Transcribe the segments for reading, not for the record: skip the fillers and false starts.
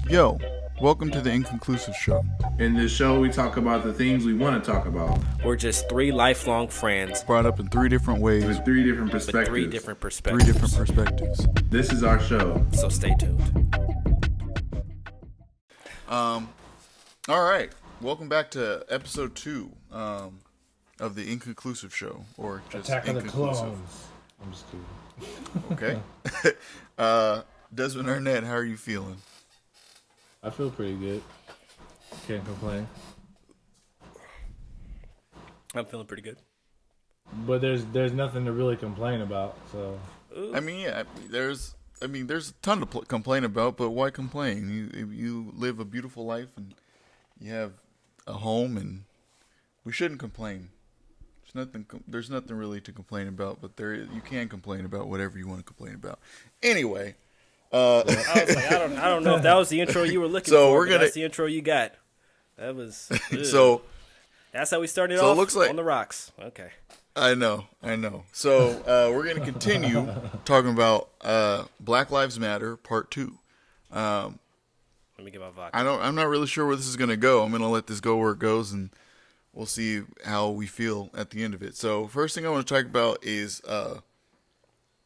Yo, welcome to the Inconclusive Show. In this show, we talk about the things we want to talk about. We're just three lifelong friends Brought up in three different ways, with three different with perspectives. three different perspectives. This is our show. So stay tuned. All right, welcome back to episode 2 of the Inconclusive Show, or just Attack of the Inconclusive. Clones. I'm just kidding. Okay. Desmond Arnett, how are you feeling? I feel pretty good. Can't complain. I'm feeling pretty good. But there's nothing to really complain about. So I mean, yeah, there's a ton to complain about, but why complain? You live a beautiful life and you have a home, and we shouldn't complain. There's nothing really to complain about, but you can complain about whatever you want to complain about. Anyway, I was like, I don't know if that was the intro you were looking So for. we're But gonna- that's the intro you got. That was so that's how we started So it off looks like- on the rocks. Okay. I know. So we're gonna continue talking about Black Lives Matter Part 2. Let me get my vodka. I'm not really sure where this is gonna go. I'm gonna let this go where it goes, and we'll see how we feel at the end of it. So first thing I want to talk about is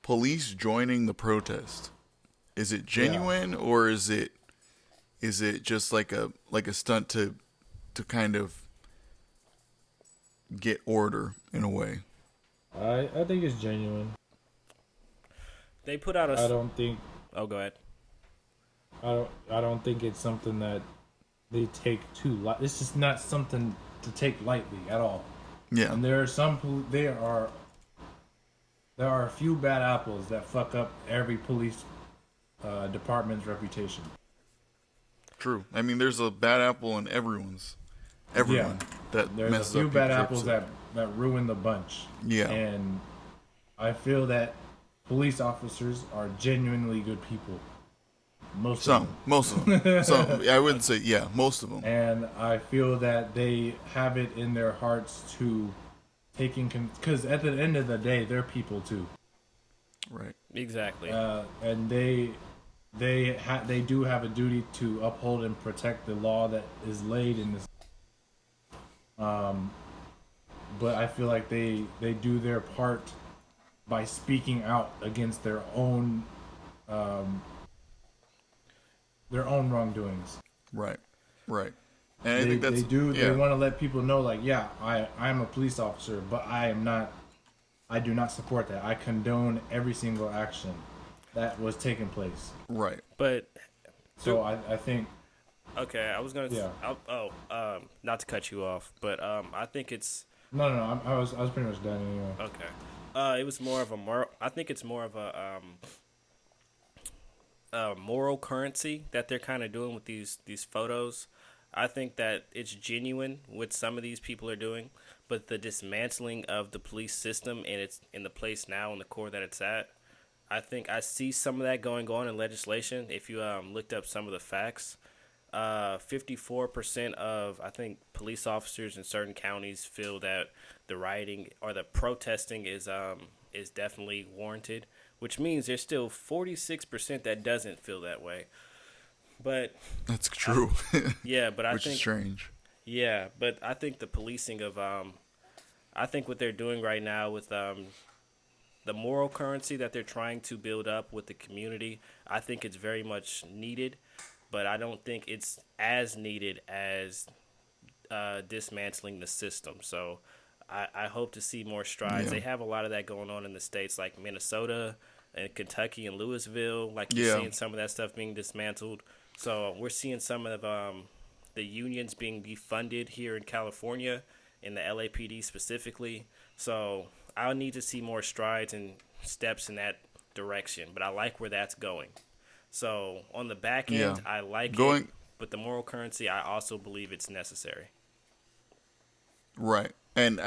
police joining the protest. Is it genuine, or is it just like a stunt to kind of get order in a way? I think it's genuine. They put out I don't think Oh, go ahead. I don't think it's something that they take too light. This is not something to take lightly at all. Yeah. And there are a few bad apples that fuck up every police department's reputation. True. I mean, there's a bad apple in everyone that There's messes a few up bad people's apples that ruin the bunch. Yeah. And I feel that police officers are genuinely good people. Most of them. Some. I wouldn't say, yeah, most of them. And I feel that they have it in their hearts to because at the end of the day, they're people too. Right. Exactly. And they do have a duty to uphold and protect the law that is laid in this. But I feel like they do their part by speaking out against their own wrongdoings. Right. And I think that's, They want to let people know, like, yeah, I'm a police officer, but I do not support that. I condone every single action that was taking place. Right. but So I think okay, I was gonna. Yeah. Not to cut you off, but I think it's no, I was pretty much done anyway. okay. It was more of a moral. I think it's more of a moral currency that they're kind of doing with these photos. I think that it's genuine what some of these people are doing, but the dismantling of the police system and it's in the place now in the core that it's at. I think I see some of that going on in legislation. If you looked up some of the facts, 54% of, I think, police officers in certain counties feel that the rioting or the protesting is definitely warranted, which means there's still 46% that doesn't feel that way. But That's true. yeah, but I Which think is strange. yeah, but I think the policing of I think what they're doing right now with the moral currency that they're trying to build up with the community, I think it's very much needed, but I don't think it's as needed as dismantling the system. So I hope to see more strides. Yeah. They have a lot of that going on in the states like Minnesota and Kentucky and Louisville. Like you're Yeah. seeing some of that stuff being dismantled. So we're seeing some of the unions being defunded here in California, in the LAPD specifically. So I'll need to see more strides and steps in that direction. But I like where that's going. So on the back end, Yeah. I like Going- it. But the moral currency, I also believe it's necessary. Right. And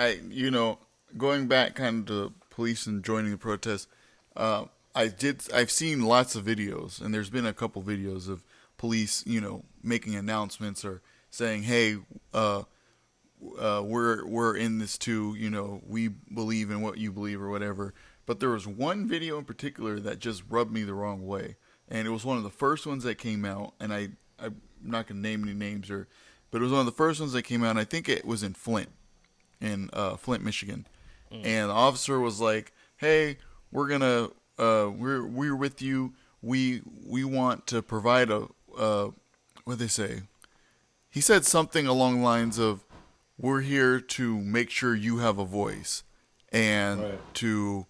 going back kind of to police and joining the protest, I've seen lots of videos, and there's been a couple videos of police, making announcements or saying, "Hey, we're in this too. We believe in what you believe or whatever." But there was one video in particular that just rubbed me the wrong way, and it was one of the first ones that came out, and I I'm not gonna name any names, but it was one of the first ones that came out. And I think it was in Flint, Michigan, and the officer was like, "Hey, we're with you. We want to provide a what they say." He said something along the lines of, "We're here to make sure you have a voice, and Right. to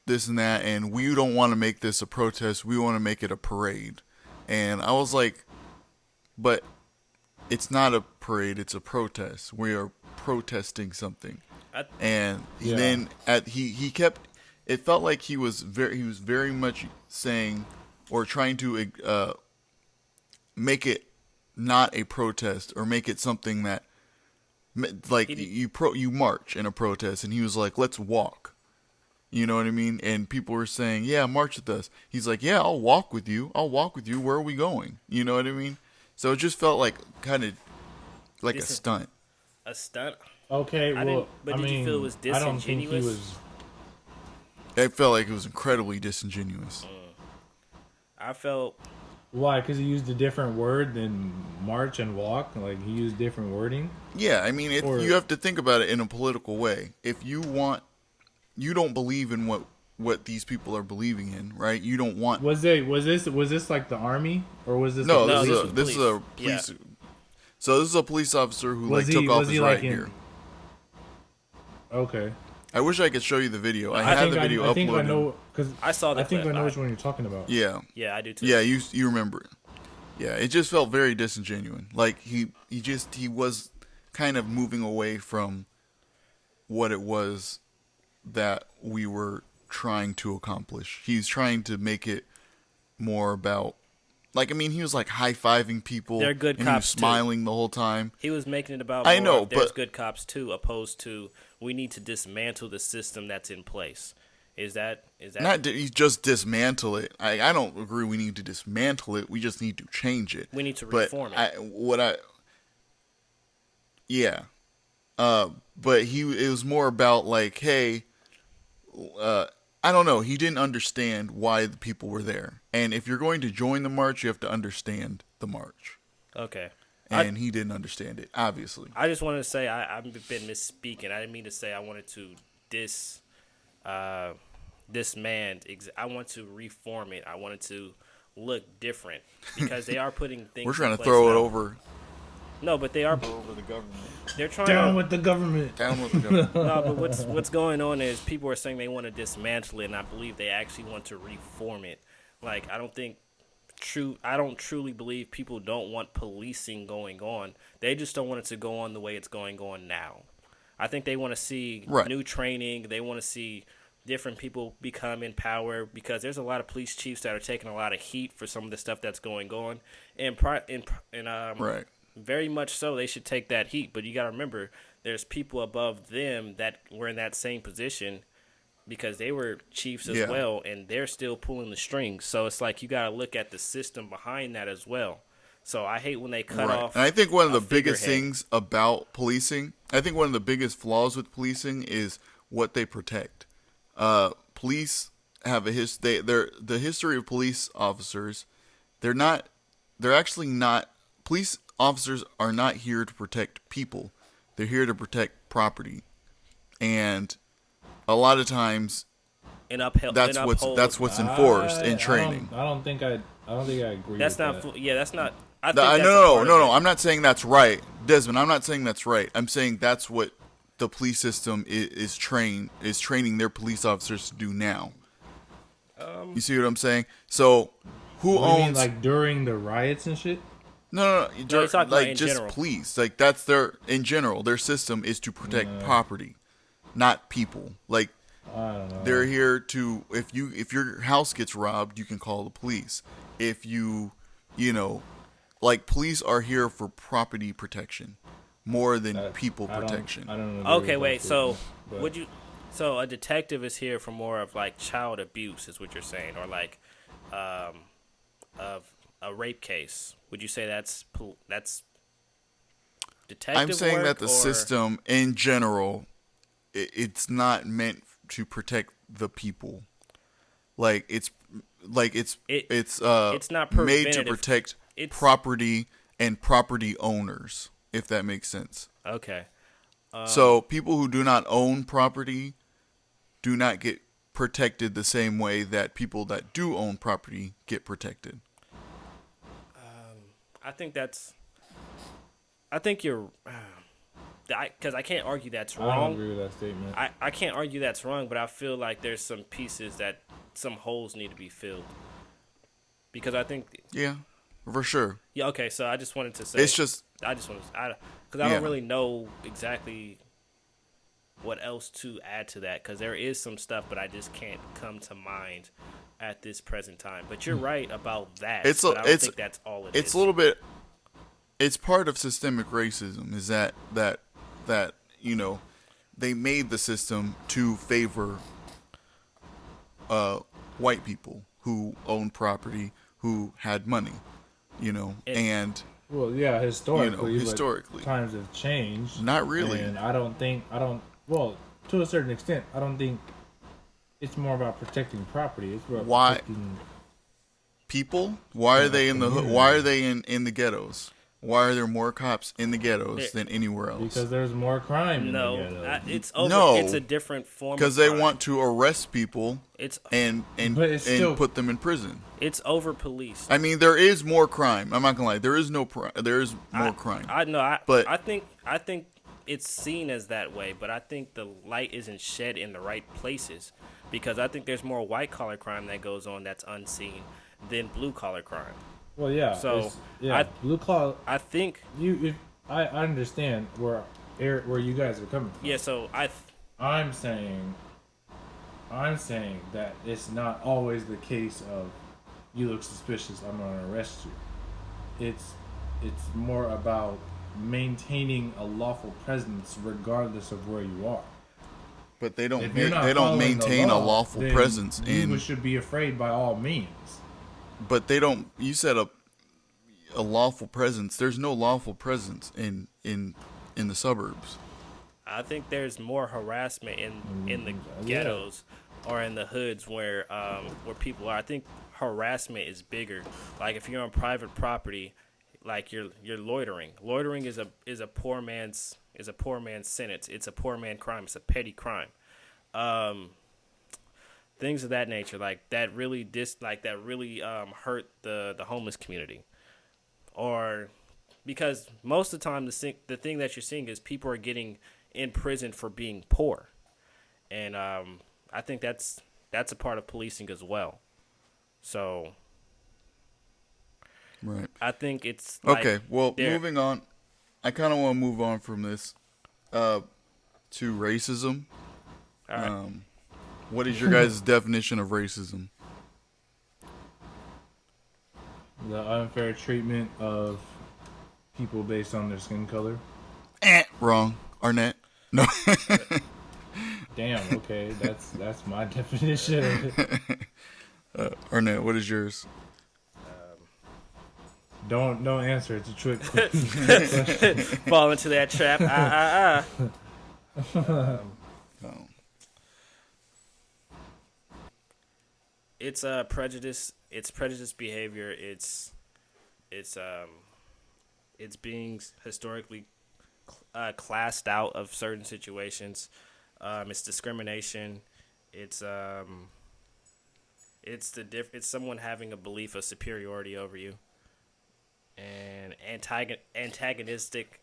this and that, and we don't want to make this a protest. We want to make it a parade." And I was like, "But it's not a parade. It's a protest. We are protesting something." And Yeah. then he kept. It felt like he was very much saying or trying to make it not a protest or make it something that like you march in a protest, and he was like, "Let's walk." You know what I mean? And people were saying, "Yeah, march with us." He's like, "Yeah, I'll walk with you. I'll walk with you. Where are we going?" You know what I mean? So it just felt like kind of like a stunt. A stunt. Okay, I well, didn't- but I did you mean, feel it was I don't think he disingenuous? was. It felt like it was incredibly disingenuous. I felt Why? Because he used a different word than march and walk. Like he used different wording. Yeah, I mean, Or- you have to think about it in a political way. If you don't believe in what these people are believing in, right? You don't want. Was this like the army or was this? No, the No, this this is was a police. police. So this is a police officer who Was like he- took off was his he, right like, in- here. Okay. I wish I could show you the video. I I have think the video I think I uploaded. know because I saw the I think clip. I know which one you're talking about. Yeah, yeah, I do too. yeah, you remember it. Yeah, it just felt very disingenuous. Like he was kind of moving away from what it was that we were trying to accomplish. He's trying to make it more about, like, I mean, he was like high-fiving people. They're good and he was cops, too. smiling the whole time. He was making it about I more know, of there's but- good cops too, opposed to we need to dismantle the system that's in place. Is that You just dismantle it. I don't agree we need to dismantle it. We just need to change it. We need to But reform it. Yeah. But it was more about like, hey, I don't know. He didn't understand why the people were there. And if you're going to join the march, you have to understand the march. okay? And he didn't understand it, obviously. I just wanted to say I've been misspeaking. I didn't mean to say I wanted to dismand. I want to reform it. I wanted to look different because they are putting things. We're trying in to place throw it now. over No, but they are. the government. They're trying Down to. with the government. Down with the government. No, but what's going on is people are saying they want to dismantle it, and I believe they actually want to reform it. Like I don't truly believe people don't want policing going on. They just don't want it to go on the way it's going on now. I think they want to see Right. new training. They want to see different people become in power because there's a lot of police chiefs that are taking a lot of heat for some of the stuff that's going on, and Right. very much so they should take that heat. But you got to remember, there's people above them that were in that same position because they were chiefs as Yeah. well, and they're still pulling the strings. So it's like you got to look at the system behind that as well. So I hate when they cut Right. off. And I think one of the a biggest figurehead. things about policing, I think one of the biggest flaws with policing is what they protect. Police have the history of police officers. They're actually not. Police officers are not here to protect people. They're here to protect property. And a lot of times and uphold. that's what's enforced in training. I don't think I agree. That's with not. that. Yeah, that's not. I think No, that's a no, part no, of no. it. I'm not saying that's right, Desmond. I'm not saying that's right. I'm saying that's what the police system is training their police officers to do now. You see what I'm saying? So, who What do you mean, owns? like during the riots and shit? no, he's talking about like in just general. police. Like that's in general. Their system is to protect property, not people. Like I don't know. they're here to if your house gets robbed, you can call the police. If you know, like police are here for property protection more than people protection. I don't know. Okay, wait. So would you? So a detective is here for more of like child abuse, is what you're saying, or like, of a rape case. Would you say that's detective? I'm saying work, that the or- system in general, it's not meant to protect the people. Like it's It's not made to preventative. protect It's property and property owners, if that makes sense. okay. So people who do not own property do not get protected the same way that people that do own property get protected. I think that's. I think you're. Because I can't argue that's I don't wrong. agree with that statement. I can't argue that's wrong, but I feel like there's some pieces that some holes need to be filled. Because I think. Yeah, for sure. Yeah. Okay. So I just wanted to say. It's just I just want to. Because I Yeah. don't really know exactly what else to add to that. Because there is some stuff, but I just can't come to mind at this present time. But you're right about that. It's but I don't it's think that's all it is. it's a little bit. It's part of systemic racism. Is that you know, they made the system to favor white people who own property, who had money, you know, and Well, yeah, historically, historically. but times have changed. Not really. And well, to a certain extent, I don't think it's more about protecting property. It's about Why- protecting. people, why are they in the community. why are they in the ghettos? Why are there more cops in the ghettos than anywhere else? Because there's more crime. No, in the ghetto. it's over. No. It's a different form. Because of they crime. want to arrest people It's and But it's still- put them in prison. it's over policed. I mean, there is more crime. I'm not gonna lie. There is more crime. I know. But- I think it's seen as that way, but I think the light isn't shed in the right places because I think there's more white collar crime that goes on that's unseen than blue collar crime. Well, yeah. So, it's- yeah, blue collar. I think I understand where you guys are coming from. yeah. So I'm saying that it's not always the case of you look suspicious, I'm gonna arrest you. It's more about maintaining a lawful presence regardless of where you are. But they don't If you're not they don't following the maintain a law, lawful then presence you in. should be afraid by all means. But they don't. You said a lawful presence. There's no lawful presence in the suburbs. I think there's more harassment in the ghettos or in the hoods where people are. I think harassment is bigger. Like if you're on private property, like you're loitering. Loitering is a poor man's sentence. It's a poor man crime. It's a petty crime. Things of that nature, like that really hurt the homeless community, or because most of the time the thing that you're seeing is people are getting in prison for being poor, and I think that's a part of policing as well. So Right. I think it's like Okay. Well, they're- moving on. I kind of want to move on from this to racism. All right. What is your guys' definition of racism? The unfair treatment of people based on their skin color. Wrong. Arnett. No. Damn. Okay, that's my definition. Arnett, what is yours? Don't answer. It's a trick. fall into that trap. Oh. It's prejudice. It's prejudice behavior. It's being historically classed out of certain situations. It's discrimination. It's someone having a belief of superiority over you, and antagonistic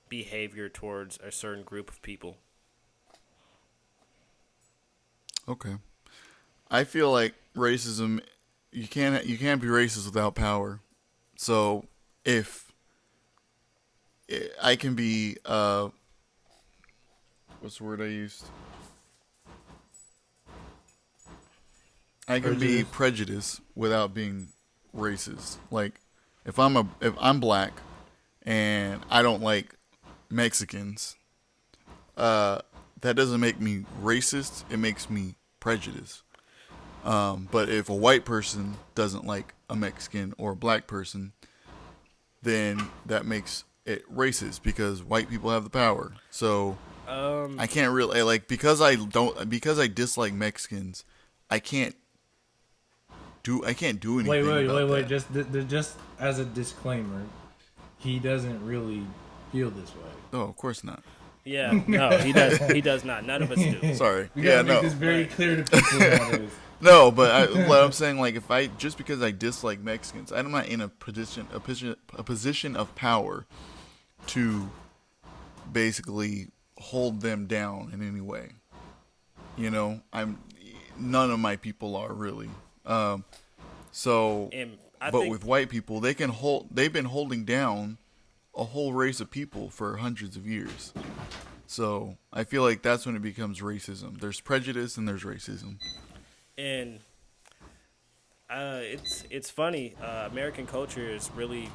behavior towards a certain group of people. Okay. I feel like racism. You can't be racist without power. So if I can be what's the word I used? I can be prejudiced without being racist. Like if I'm black and I don't like Mexicans, that doesn't make me racist. It makes me prejudiced. But if a white person doesn't like a Mexican or a black person, then that makes it racist because white people have the power. So I can't really because I dislike Mexicans. I can't do anything. Wait, about that. Just as a disclaimer, he doesn't really feel this way. Oh, of course not. Yeah, no, he does. He does not. None of us do. Sorry. We Yeah, gotta make no. this very clear to people nowadays. No, but what I'm saying, like, if I just because I dislike Mexicans, I'm not in a position of power to basically hold them down in any way. You know, none of my people are really. So, And I but think with white people, they've been holding down a whole race of people for hundreds of years. So I feel like that's when it becomes racism. There's prejudice and there's racism. and it's funny. American culture is really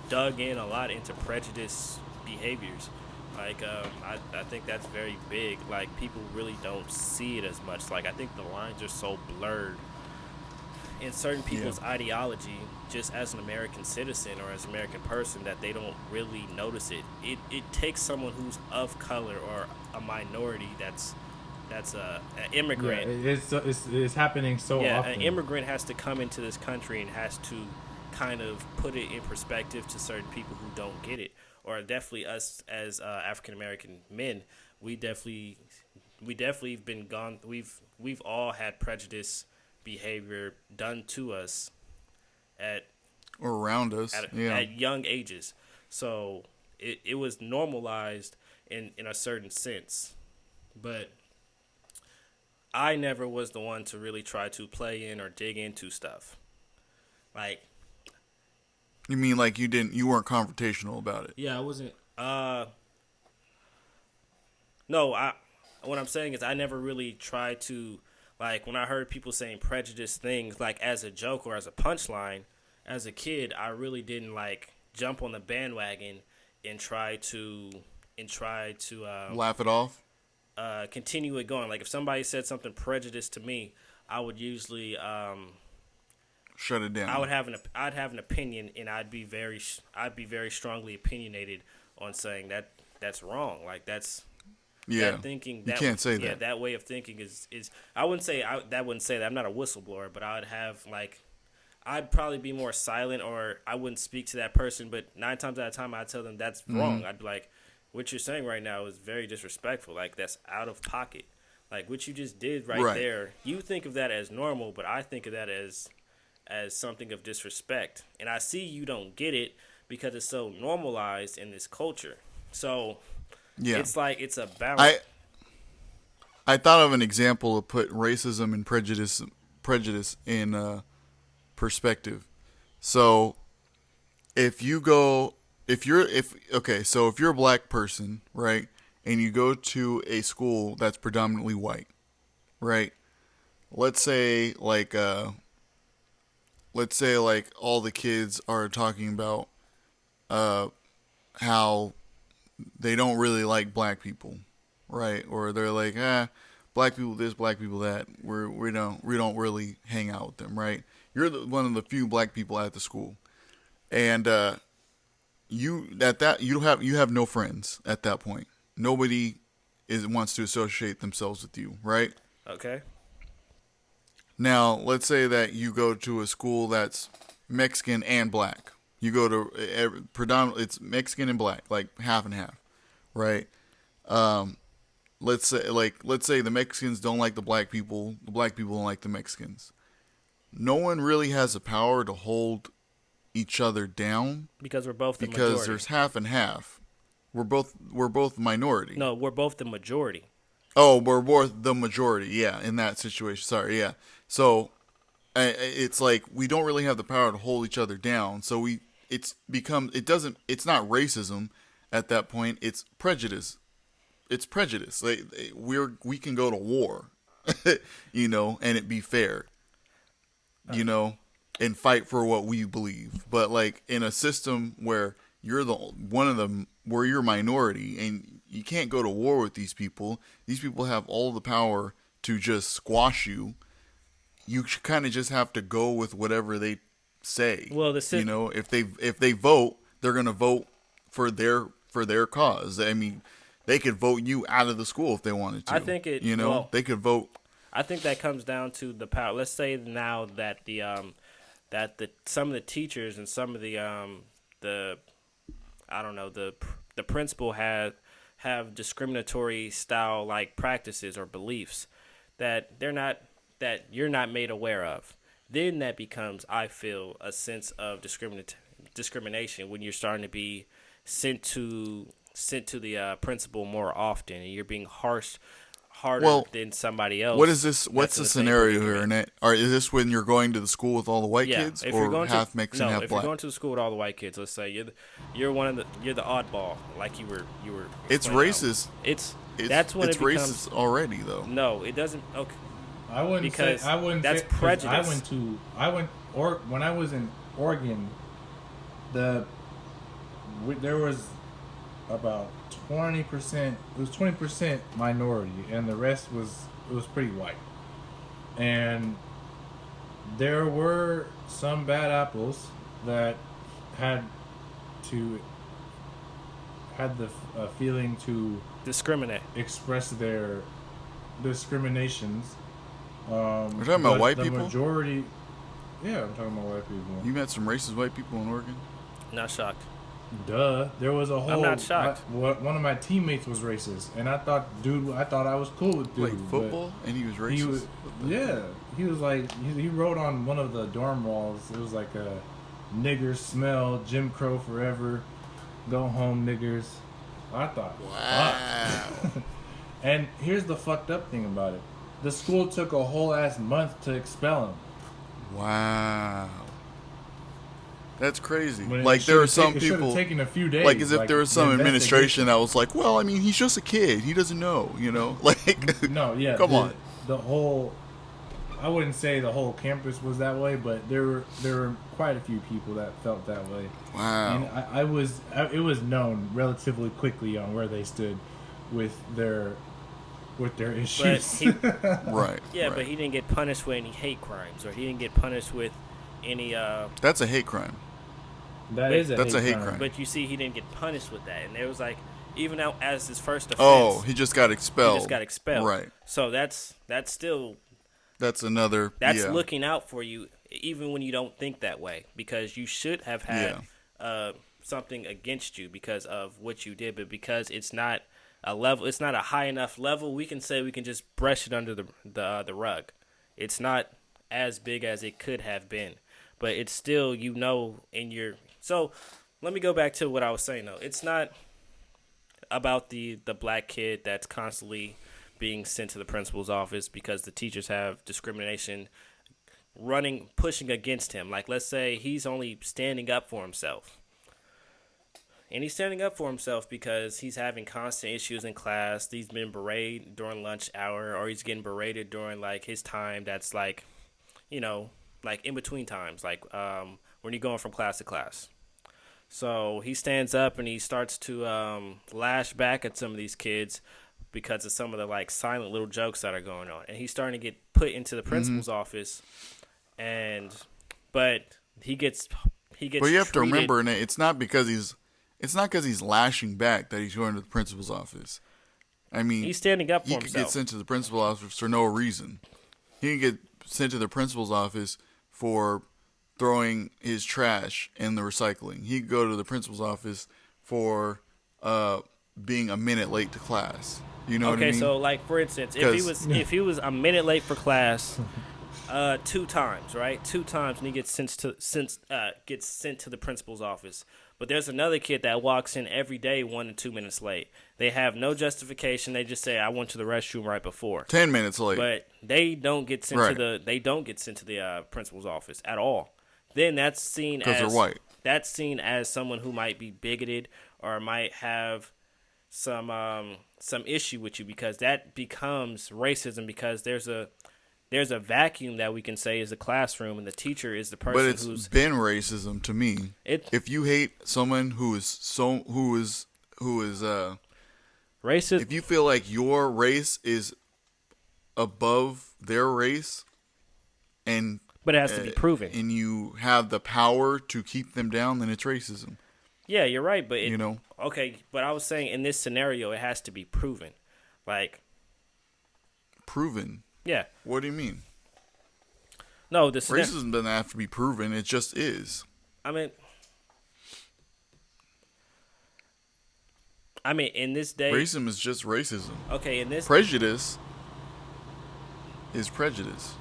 dug in a lot into prejudice behaviors. Like I think that's very big. Like people really don't see it as much. Like I think the lines are so blurred in certain people's ideology, just as an American citizen or as an American person, that they don't really notice it. It takes someone who's of color or a minority that's an immigrant. Yeah, it's happening so Yeah, often. an immigrant has to come into this country and has to kind of put it in perspective to certain people who don't get it, or definitely us as African American men. We definitely been gone. We've all had prejudice behavior done to us at Or around us. at young ages. So it was normalized in a certain sense, but I never was the one to really try to play in or dig into stuff. Like, You mean like you weren't confrontational about it? yeah, I wasn't. No, what I'm saying is I never really tried to, like, when I heard people saying prejudice things like as a joke or as a punchline, as a kid, I really didn't like jump on the bandwagon and try to Laugh it off? continue it going. Like if somebody said something prejudiced to me, I would usually Shut it down. I'd have an opinion, and I'd be very strongly opinionated on saying that that's wrong. Like that thinking. You can't say that. Yeah, that way of thinking is I wouldn't say that. I'm not a whistleblower, but I would have I'd probably be more silent, or I wouldn't speak to that person. But 9 times out of time, I'd tell them that's wrong. I'd be like, what you're saying right now is very disrespectful. Like that's out of pocket. Like what you just did right there. You think of that as normal, but I think of that as something of disrespect. And I see you don't get it because it's so normalized in this culture. So it's like it's a balance. I thought of an example to put racism and prejudice in perspective. So if you're a black person, right, and you go to a school that's predominantly white, right? Let's say all the kids are talking about how they don't really like black people, right? Or they're like, black people this, black people that. We don't really hang out with them, right? You're one of the few black people at the school, and you have no friends at that point. Nobody wants to associate themselves with you, right? Okay. Now, let's say that you go to a school that's Mexican and black. You go to predominantly it's Mexican and black, like half and half, right? Let's say the Mexicans don't like the black people don't like the Mexicans. No one really has the power to hold each other down Because we're both the because majority. there's half and half. We're both minority. No, we're both the majority. Oh, we're both the majority. Yeah, in that situation. Sorry. Yeah. So it's like we don't really have the power to hold each other down. So it's not racism at that point. It's prejudice. It's prejudice. Like we can go to war, and it be fair, and fight for what we believe. But like in a system where you're where you're a minority and you can't go to war with these people. These people have all the power to just squash you. You kind of just have to go with whatever they say. Well, if they vote, they're gonna vote for their cause. I mean, they could vote you out of the school if they wanted to. I think it. They could vote I think that comes down to the power. Let's say now that the some of the teachers and some of the I don't know, the principal have discriminatory style like practices or beliefs that you're not made aware of. Then that becomes, I feel, a sense of discrimination when you're starting to be sent to the principal more often, and you're being harder than somebody else. What is this? What's the That's in same scenario here, predicament. Annette? Or is this when you're going to the school with all the white Yeah, kids, if you're or going half to, Mexican, no, half if black? you're going to the school with all the white kids, let's say you're the oddball, like you were. It's explaining. racist. That's when it's it becomes racist already, though. No, it doesn't. Okay, I wouldn't Because say I wouldn't that's say, 'cause prejudice. when I was in Oregon, there was about 20%. It was 20% minority, and the rest was pretty white. And there were some bad apples that had the feeling to discriminate. express their discriminations. We're talking about but white the people? Majority, yeah, I'm talking about white people. You met some racist white people in Oregon. Not shocked. Duh, there was a whole. not shocked. One of my teammates was racist, and I thought I was cool with dude. Played football, and he was but racist. He was, What the- yeah, he was like he wrote on one of the dorm walls. It was like a nigger smell, Jim Crow forever, go home niggers. I thought, Wow. fuck. And here's the fucked up thing about it: the school took a whole ass month to expel him. Wow. That's crazy. When it Like there are should've some it should've people, taken a few days. like as if there was the some administration investigation. that was like, well, I mean, he's just a kid. He doesn't know, you know? Like, No, yeah. Come on. The whole, I wouldn't say the whole campus was that way, but there were quite a few people that felt that way. Wow. And it was known relatively quickly on where they stood with their issues. he- Right. Yeah, right. but he didn't get punished with any hate crimes, or he didn't get punished with any. That's a hate crime. That's a hate crime. But you see, he didn't get punished with that, and there was like, even out as his first offense, Oh, he just got expelled. he just got expelled. Right. So that's still That's another. that's yeah. looking out for you, even when you don't think that way, because you should have had something against you because of what you did, but because it's not a level, it's not a high enough level. We can just brush it under the rug. It's not as big as it could have been, but it's still, in your. So let me go back to what I was saying though. It's not about the black kid that's constantly being sent to the principal's office because the teachers have discrimination pushing against him. Like, let's say he's only standing up for himself. And he's standing up for himself because he's having constant issues in class. He's been berated during lunch hour, or he's getting berated during like his time that's like, like in between times, like when you're going from class to class. So he stands up and he starts to lash back at some of these kids because of some of the like silent little jokes that are going on. And he's starting to get put into the principal's office, but he gets But you have to treated- remember, Nate, it's not because he's lashing back that he's going to the principal's office. I mean, he's standing up for he could himself. get sent to the principal's office for no reason. He can get sent to the principal's office for throwing his trash in the recycling. He could go to the principal's office for being a minute late to class. You know what I Okay, mean? so like for instance, if he was a minute late for class, 2 times, right? 2 times, and he gets sent to the principal's office. But there's another kid that walks in every day 1 to 2 minutes late. They have no justification. They just say, "I went to the restroom right before." 10 minutes late. But they don't get sent Right. to the principal's office at all. Then that's seen 'Cause as they're white. That's seen as someone who might be bigoted or might have some issue with you, because that becomes racism, because there's a vacuum that we can say is the classroom, and the teacher is the person But it's who's been racism to me. If you hate someone who is racist. if you feel like your race is above their race, But it has to be proven. and you have the power to keep them down, then it's racism. Yeah, you're right, but Okay, but I was saying in this scenario, it has to be proven. Like, proven. Yeah. What do you mean? No, the system. Racism doesn't have to be proven. It just is. I mean, in this day. Racism is just racism. Okay, in this. Prejudice is prejudice.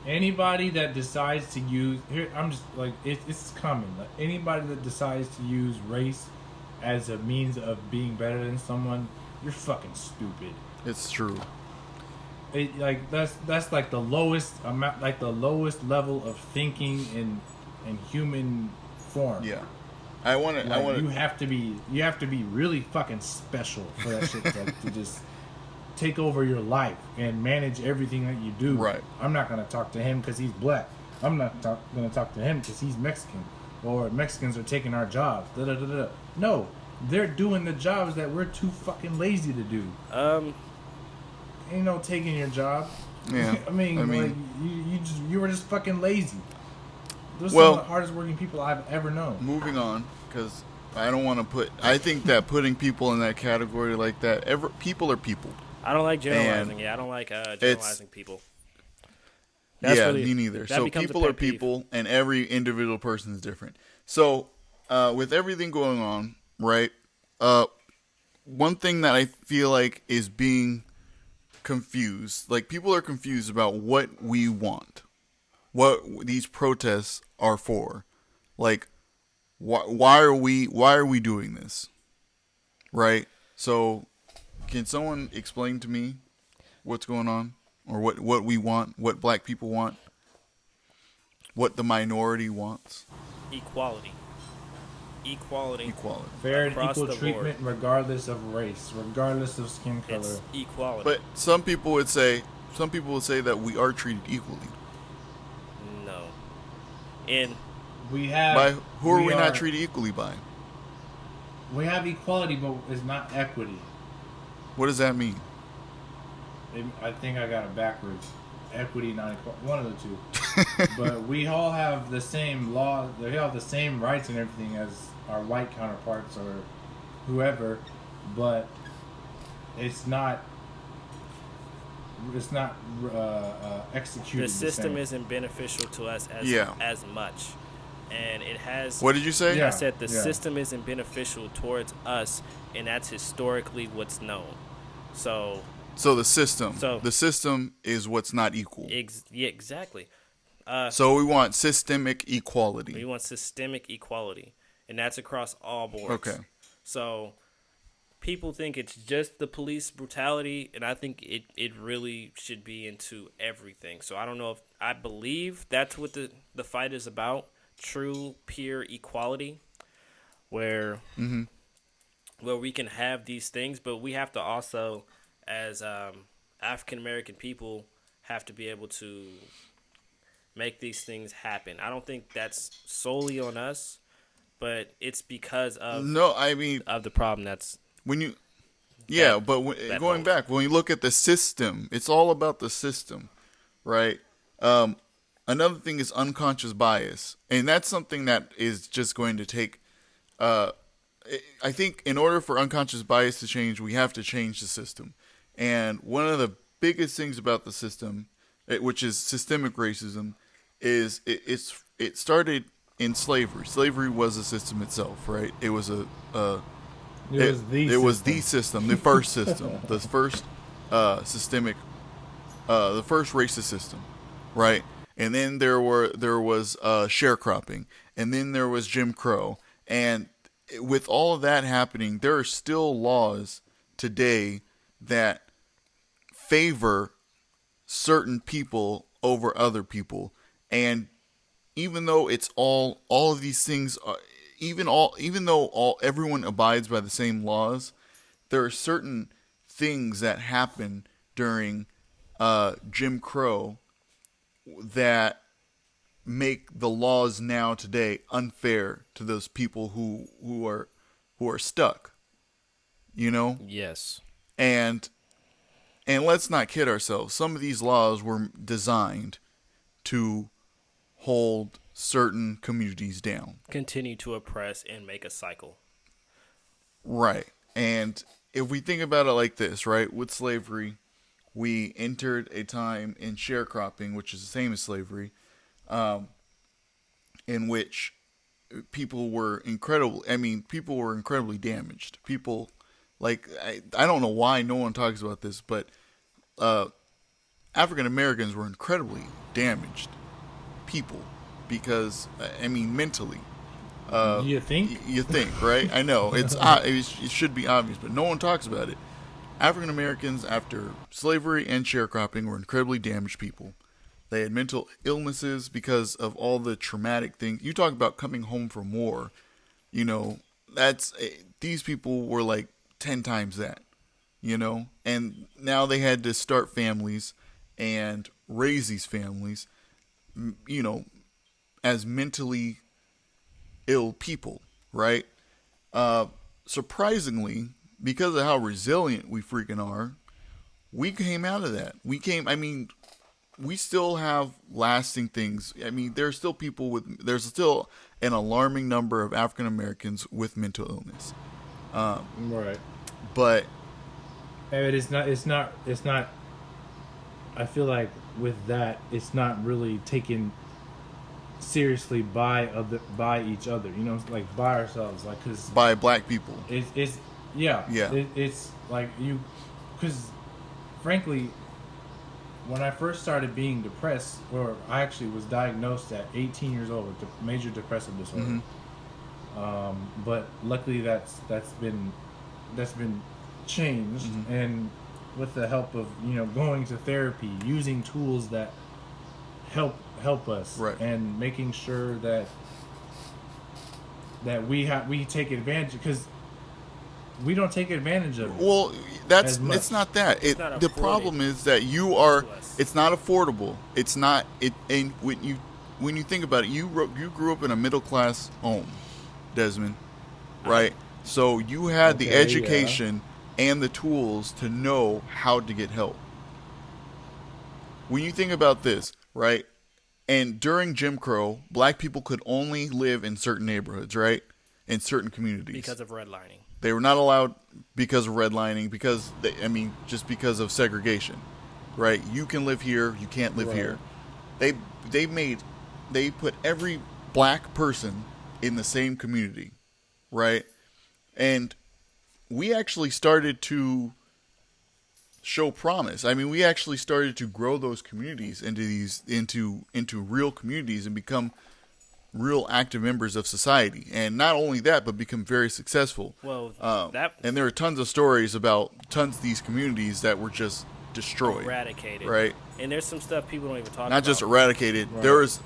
Anybody that decides to use here, I'm just like it's common. Like, anybody that decides to use race as a means of being better than someone, you're fucking stupid. It's true. Like that's like the lowest amount, like the lowest level of thinking in human form. Yeah. I want to. Like, you have to be really fucking special for that shit to just take over your life and manage everything that you do. Right. I'm not gonna talk to him because he's black. I'm not gonna talk to him because he's Mexican, or Mexicans are taking our jobs. Da, da, da, da. No, they're doing the jobs that we're too fucking lazy to do. Ain't no taking your job. Yeah. I mean, like you were just fucking lazy. Those are Well, some of the hardest working people I've ever known. moving on, because I don't want to put. I think that putting people in that category like that, people are people. I don't like generalizing. And I don't like generalizing people. Me neither. that So becomes a people pet are peeve. people, and every individual person is different. So, with everything going on, right? One thing that I feel like is being confused, like people are confused about what we want, what these protests are for. Like, why are we doing this? Right? So, can someone explain to me what's going on? Or what we want, what black people want, what the minority wants. Equality. Equality. Fair and across equal the treatment board. regardless of race, regardless of skin color. It's equality. But some people would say that we are treated equally. No. And We have By who are we not treated equally by? We have equality, but it's not equity. What does that mean? I think I got it backwards. Equity, not equality. One of the two. But we all have the same law. We have the same rights and everything as our white counterparts or whoever. But it's not. It's not executed. the system same. isn't beneficial to us as much. And it has. What did you say? Yeah. I said the yeah. system isn't beneficial towards us, and that's historically what's known. So So the system. So- the system is what's not equal. yeah, exactly. So we want systemic We equality. want systemic equality, and that's across all boards. Okay. So people think it's just the police brutality, and I think it really should be into everything. So I believe that's what the fight is about. True, pure equality, where we can have these things, but we have to also, as African American people, have to be able to make these things happen. I don't think that's solely on us, but it's because of No, I mean of the problem that's when you. Yeah, that- but that going holds. back, when you look at the system, it's all about the system, right? Another thing is unconscious bias, and that's something that is just going to take. I think in order for unconscious bias to change, we have to change the system. And one of the biggest things about the system, which is systemic racism, is it started in slavery. Slavery was a system itself, right? It was the system, the first system, the first systemic, the first racist system, right? And then there was sharecropping, and then there was Jim Crow, and with all of that happening, there are still laws today that favor certain people over other people, and even though it's all of these things, even though everyone abides by the same laws, there are certain things that happen during Jim Crow that make the laws now today unfair to those people who are stuck, you know? yes. And let's not kid ourselves. Some of these laws were designed to hold certain communities down. Continue to oppress and make a cycle. Right. And if we think about it like this, right, with slavery, we entered a time in sharecropping, which is the same as slavery, in which people were people were incredibly damaged. People, like, I don't know why no one talks about this, but African Americans were incredibly damaged people because, mentally. You think? You think, right? I know it should be obvious, but no one talks about it. African Americans, after slavery and sharecropping, were incredibly damaged people. They had mental illnesses because of all the traumatic things. You talk about coming home from war, these people were like 10 times that, and now they had to start families and raise these families, as mentally ill people, right? Surprisingly, because of how resilient we freaking are, we came out of that. We still have lasting things. There's still there's still an alarming number of African Americans with mental illness. Right. But it's not, I feel like with that, it's not really taken seriously by each other, like by ourselves, like, cause by black people. it's like because frankly, when I first started being depressed, or I actually was diagnosed at 18 years old with major depressive disorder. But luckily that's been changed, and with the help of going to therapy, using tools that help us, right, and making sure that we take advantage, because we don't take advantage of it. Well, it's not that. The problem is that it's not affordable. It's not it. And when you think about it, you grew up in a middle class home, Desmond, right? So you had the education and the tools to know how to get help. When you think about this, right? And during Jim Crow, black people could only live in certain neighborhoods, right? In certain communities. Because of redlining. They were not allowed because of redlining, just because of segregation, right? You can live here, you can't live here. They put every black person in the same community, right? And we actually started to show promise. We actually started to grow those communities into real communities and become real active members of society. And not only that, but become very successful. Well, and there are tons of stories about of these communities that were just destroyed, eradicated, right? And there's some stuff people don't even talk about. Not just eradicated. Right.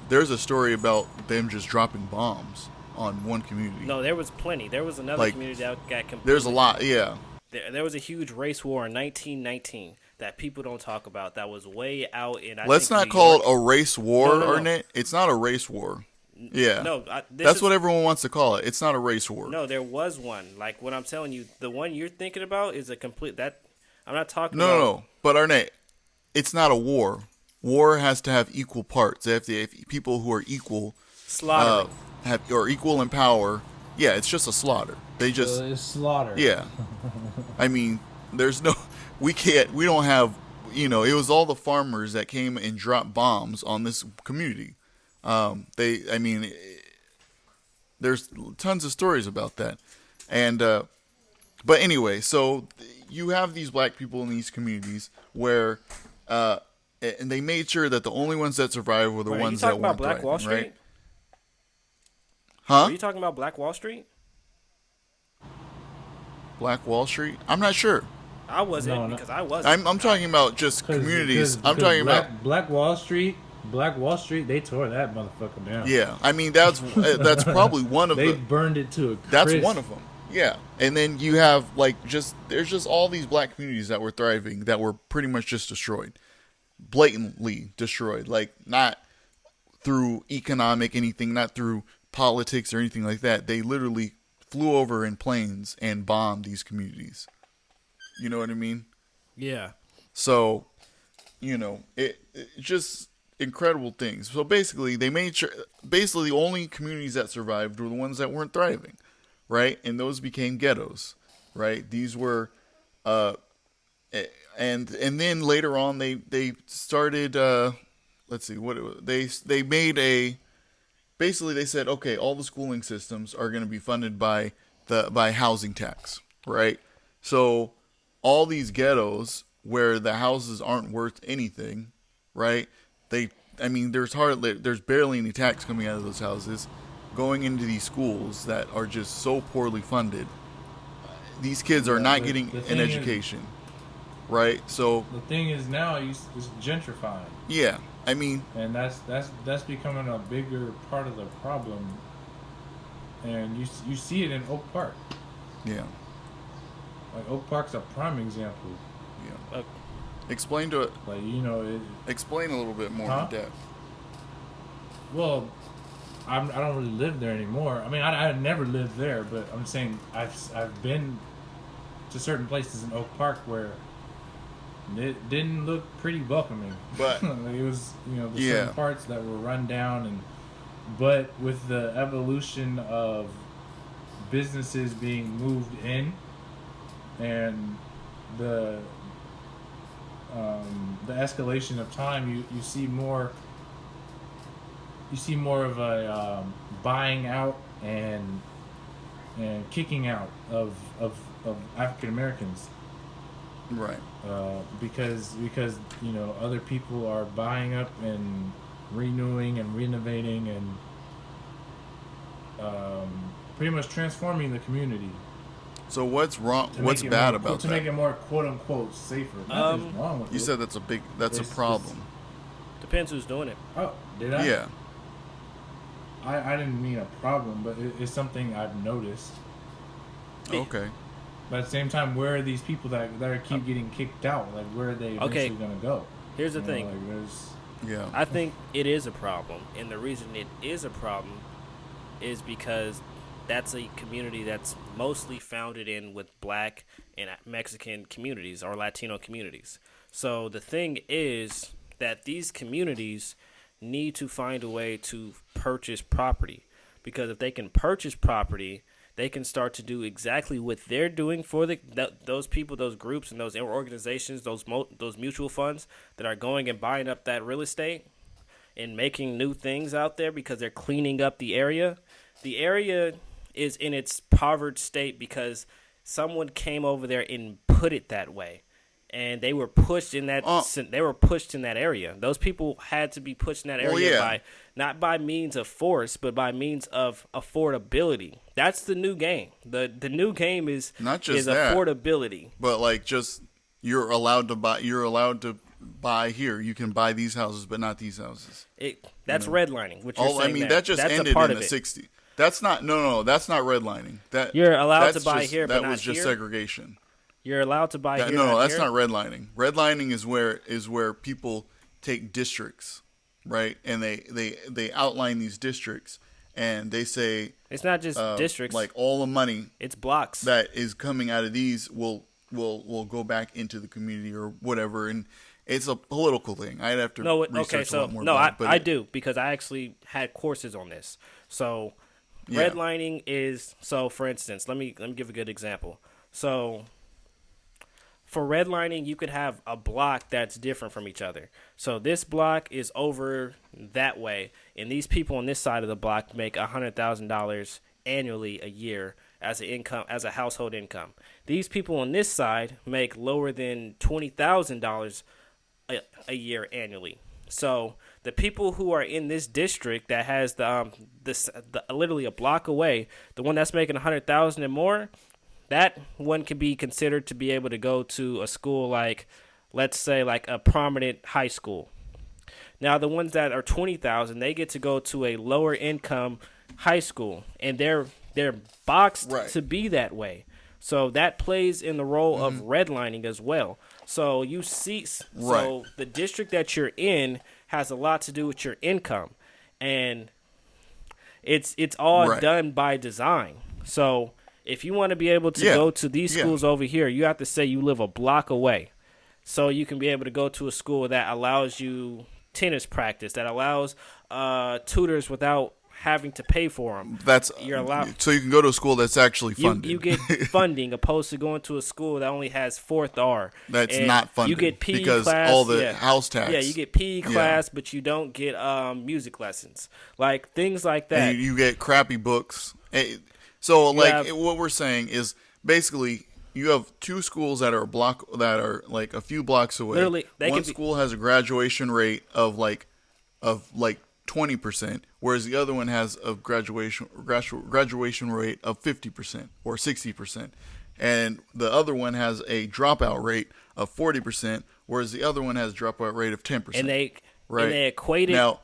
There's a story about them just dropping bombs on one community. No, there was plenty. There was another community that got completely. There's a lot, yeah. There was a huge race war in 1919 that people don't talk about. That was way out in. Let's not call it a race war, Arnett. It's not a race war. Yeah. No, that's what everyone wants to call it. It's not a race war. No, there was one. Like what I'm telling you, the one you're thinking about is a complete. That I'm not talking. No. But Arnett, it's not a war. War has to have equal parts. They have to have people who are equal. Slaughtering. Or equal in power. Yeah, it's just a slaughter. They just it's slaughter. Yeah. There's no. We don't have. It was all the farmers that came and dropped bombs on this community. There's tons of stories about that. And, but anyway, so you have these black people in these communities where, and they made sure that the only ones that survived were the ones that weren't Black thriving, Wall Street? right? Huh? Are you talking about Black Wall Street? Black Wall Street? I'm not sure. I wasn't because I wasn't. I'm talking about just communities. I'm talking about Black Wall Street. Black Wall Street, they tore that motherfucker down. Yeah, that's probably one of they burned it to a crisp. That's one of them. Yeah, and then you have there's just all these black communities that were thriving that were pretty much just destroyed, blatantly destroyed. Not through economic anything, not through politics or anything like that. They literally flew over in planes and bombed these communities. You know what I mean? Yeah. So, it just incredible things. So basically, they made sure. Basically, the only communities that survived were the ones that weren't thriving, right? And those became ghettos, right? These were, and then later on they started. Let's see what it was. They made a. Basically, they said, okay, all the schooling systems are going to be funded by housing tax, right? So all these ghettos where the houses aren't worth anything, right? There's barely any tax coming out of those houses going into these schools that are just so poorly funded. These kids are not getting an education, right? So the thing is now it's gentrifying. yeah, And that's becoming a bigger part of the problem. And you see it in Oak Park. yeah, Like Oak Park's a prime example. yeah. Explain to it. Like Explain a little bit more Huh? in depth. well, I don't really live there anymore. I mean, I never lived there, but I'm saying I've been to certain places in Oak Park where it didn't look pretty welcoming. But- Like, it was, the Yeah. certain parts that were run down, but with the evolution of businesses being moved in and the escalation of time, you see more of a buying out and kicking out of African Americans. Right. Because other people are buying up and renewing and renovating and pretty much transforming the community. So what's wrong? to What's make it bad more, about to that? make it more quote unquote safer? Nothing's wrong with You it. said that's a It's- problem. Depends who's doing it. Oh, did I? Yeah. I didn't mean a problem, but it's something I've noticed. Okay. But at the same time, where are these people that keep getting kicked out? Like, where are they eventually Okay. going to go? Here's the You know, thing. like, there's Yeah. I think it is a problem, and the reason it is a problem is because that's a community that's mostly founded in with Black and Mexican communities or Latino communities. So the thing is that these communities need to find a way to purchase property, because if they can purchase property, they can start to do exactly what they're doing for those people, those groups, and those organizations, those mutual funds that are going and buying up that real estate and making new things out there because they're cleaning up the area. The area is in its impoverished state because someone came over there and put it that way, and they were pushed in that. They were pushed in that area. Those people had to be pushed in that area by not by means of force, but by means of affordability. That's the new game. The new game is Not just is that. affordability. But like, just you're allowed to buy. You're allowed to buy here. You can buy these houses, but not these houses. That's redlining. What you're saying there. That just That's ended a part in of the it. '60s. That's not. No. That's not redlining. That You're allowed that's to buy just- here, but that not was just here? segregation. You're allowed to buy here. No, that's here? not redlining. Redlining is where people take districts, right? And they outline these districts, and they say It's not just districts. like all the money It's blocks. that is coming out of these will go back into the community or whatever, and it's a political thing. I'd have to research a lot more about it, but I do, because I actually had courses on this. So Yeah. redlining is, so for instance, let me give a good example. So for redlining, you could have a block that's different from each other. So this block is over that way, and these people on this side of the block make $100,000 annually a year as a household income. These people on this side make lower than $20,000 a year annually. So the people who are in this district that has the literally a block away, the one that's making 100,000 and more, that one can be considered to be able to go to a school like, let's say, like a prominent high school. Now the ones that are 20,000, they get to go to a lower income high school, and they're boxed Right. to be that way. So that plays in the role of redlining as well. So you see, Right. so the district that you're in has a lot to do with your income, and it's all Right. done by design. So if you want to be able to Yeah. go to these Yeah. schools over here, you have to say you live a block away, so you can be able to go to a school that allows you tennis practice, that allows tutors without having to pay for them. That's You're allowed. so you can go to a school that's actually funded. You get funding opposed to going to a school that only has fourth R. That's And not funded You get PE because class, all the yeah. house tax. Yeah, you get PE class, but you don't get music lessons, like things like that. and you get crappy books. So like have- what we're saying is basically you have two schools that are like a few blocks away. Literally, they one could be- school has a graduation rate of like 20%, whereas the other one has a graduation rate of 50% or 60%, and the other one has a dropout rate of 40%, whereas the other one has a dropout rate of 10%. and they right? and they equate it Now,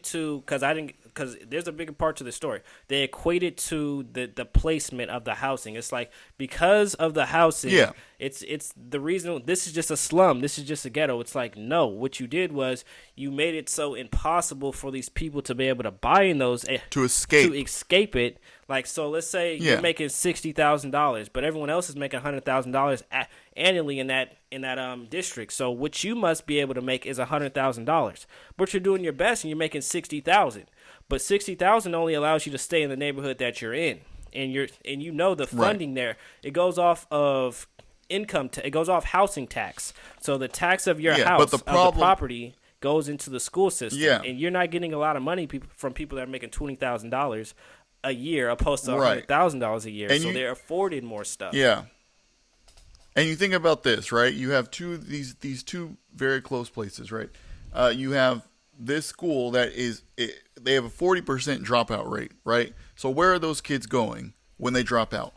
to because there's a bigger part to the story. They equate it to the placement of the housing. It's like because of the housing, Yeah. it's the reason this is just a slum. This is just a ghetto. It's like no, what you did was you made it so impossible for these people to be able to buy in those to escape. to escape it. Like so, let's say Yeah. you're making $60,000, but everyone else is making $100,000 annually in that district. So what you must be able to make is $100,000. But you're doing your best and you're making $60,000. But $60,000 only allows you to stay in the neighborhood that you're in, and you know the funding there. It goes off of income. It goes off housing tax. So the tax of your Yeah, house, but the of the problem- property, goes into the school system. Yeah. And you're not getting a lot of money from people that are making $20,000 a year opposed to Right. $100,000 a year. And so you- they're afforded more stuff. Yeah. And you think about this, right? You have these two very close places, right? You have this school that they have a 40% dropout rate, right? So where are those kids going when they drop out?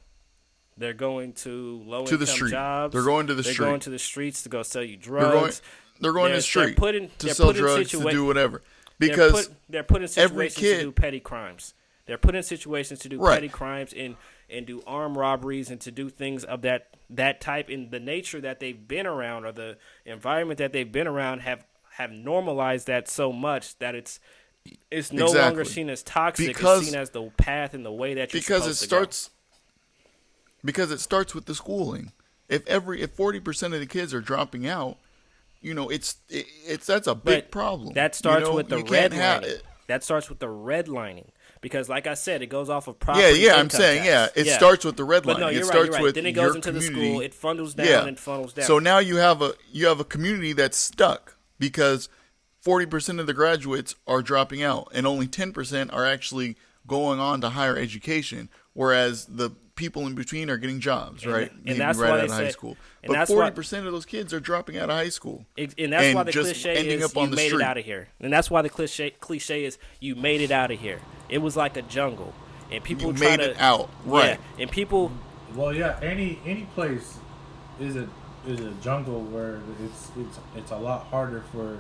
They're going to low To the income street. jobs. They're going to the They're street. going to the streets to go sell you They're going drugs. to the They're street to they're sell put in drugs, to situa- do whatever. They're Because they're put in every situations kid- to do petty crimes. They're put in situations to do Right. petty crimes and do armed robberies and to do things of that type. In the nature that they've been around or the environment that they've been around have normalized that so much that it's no longer Exactly. seen as toxic. Because- it's seen as the path and the way that you're because it supposed to go. starts because it starts with the schooling. If 40% of the kids are dropping out, you know, that's a big But problem. That starts You know, with the you can't have redlining. it. That starts with the redlining because, like I said, it goes off of Yeah, property. yeah, I'm income saying, tax. It starts with the red line. But no, it you're right. starts You're right. with Then it your goes into the community. school. It funnels down and funnels down. So now you have a community that's stuck because 40% of the graduates are dropping out and only 10% are actually going on to higher education, whereas the people in between are getting jobs, right? and Maybe that's right why out they of high say- school. and But that's why- 40% of those kids are dropping out of high school. And that's why the just cliche ending is up on you the made street. it out of here. And that's why the cliche is you made it out of here. It was like a jungle, and people You try made to it out, right? Yeah, and people Well, yeah, any place is a jungle where it's a lot harder for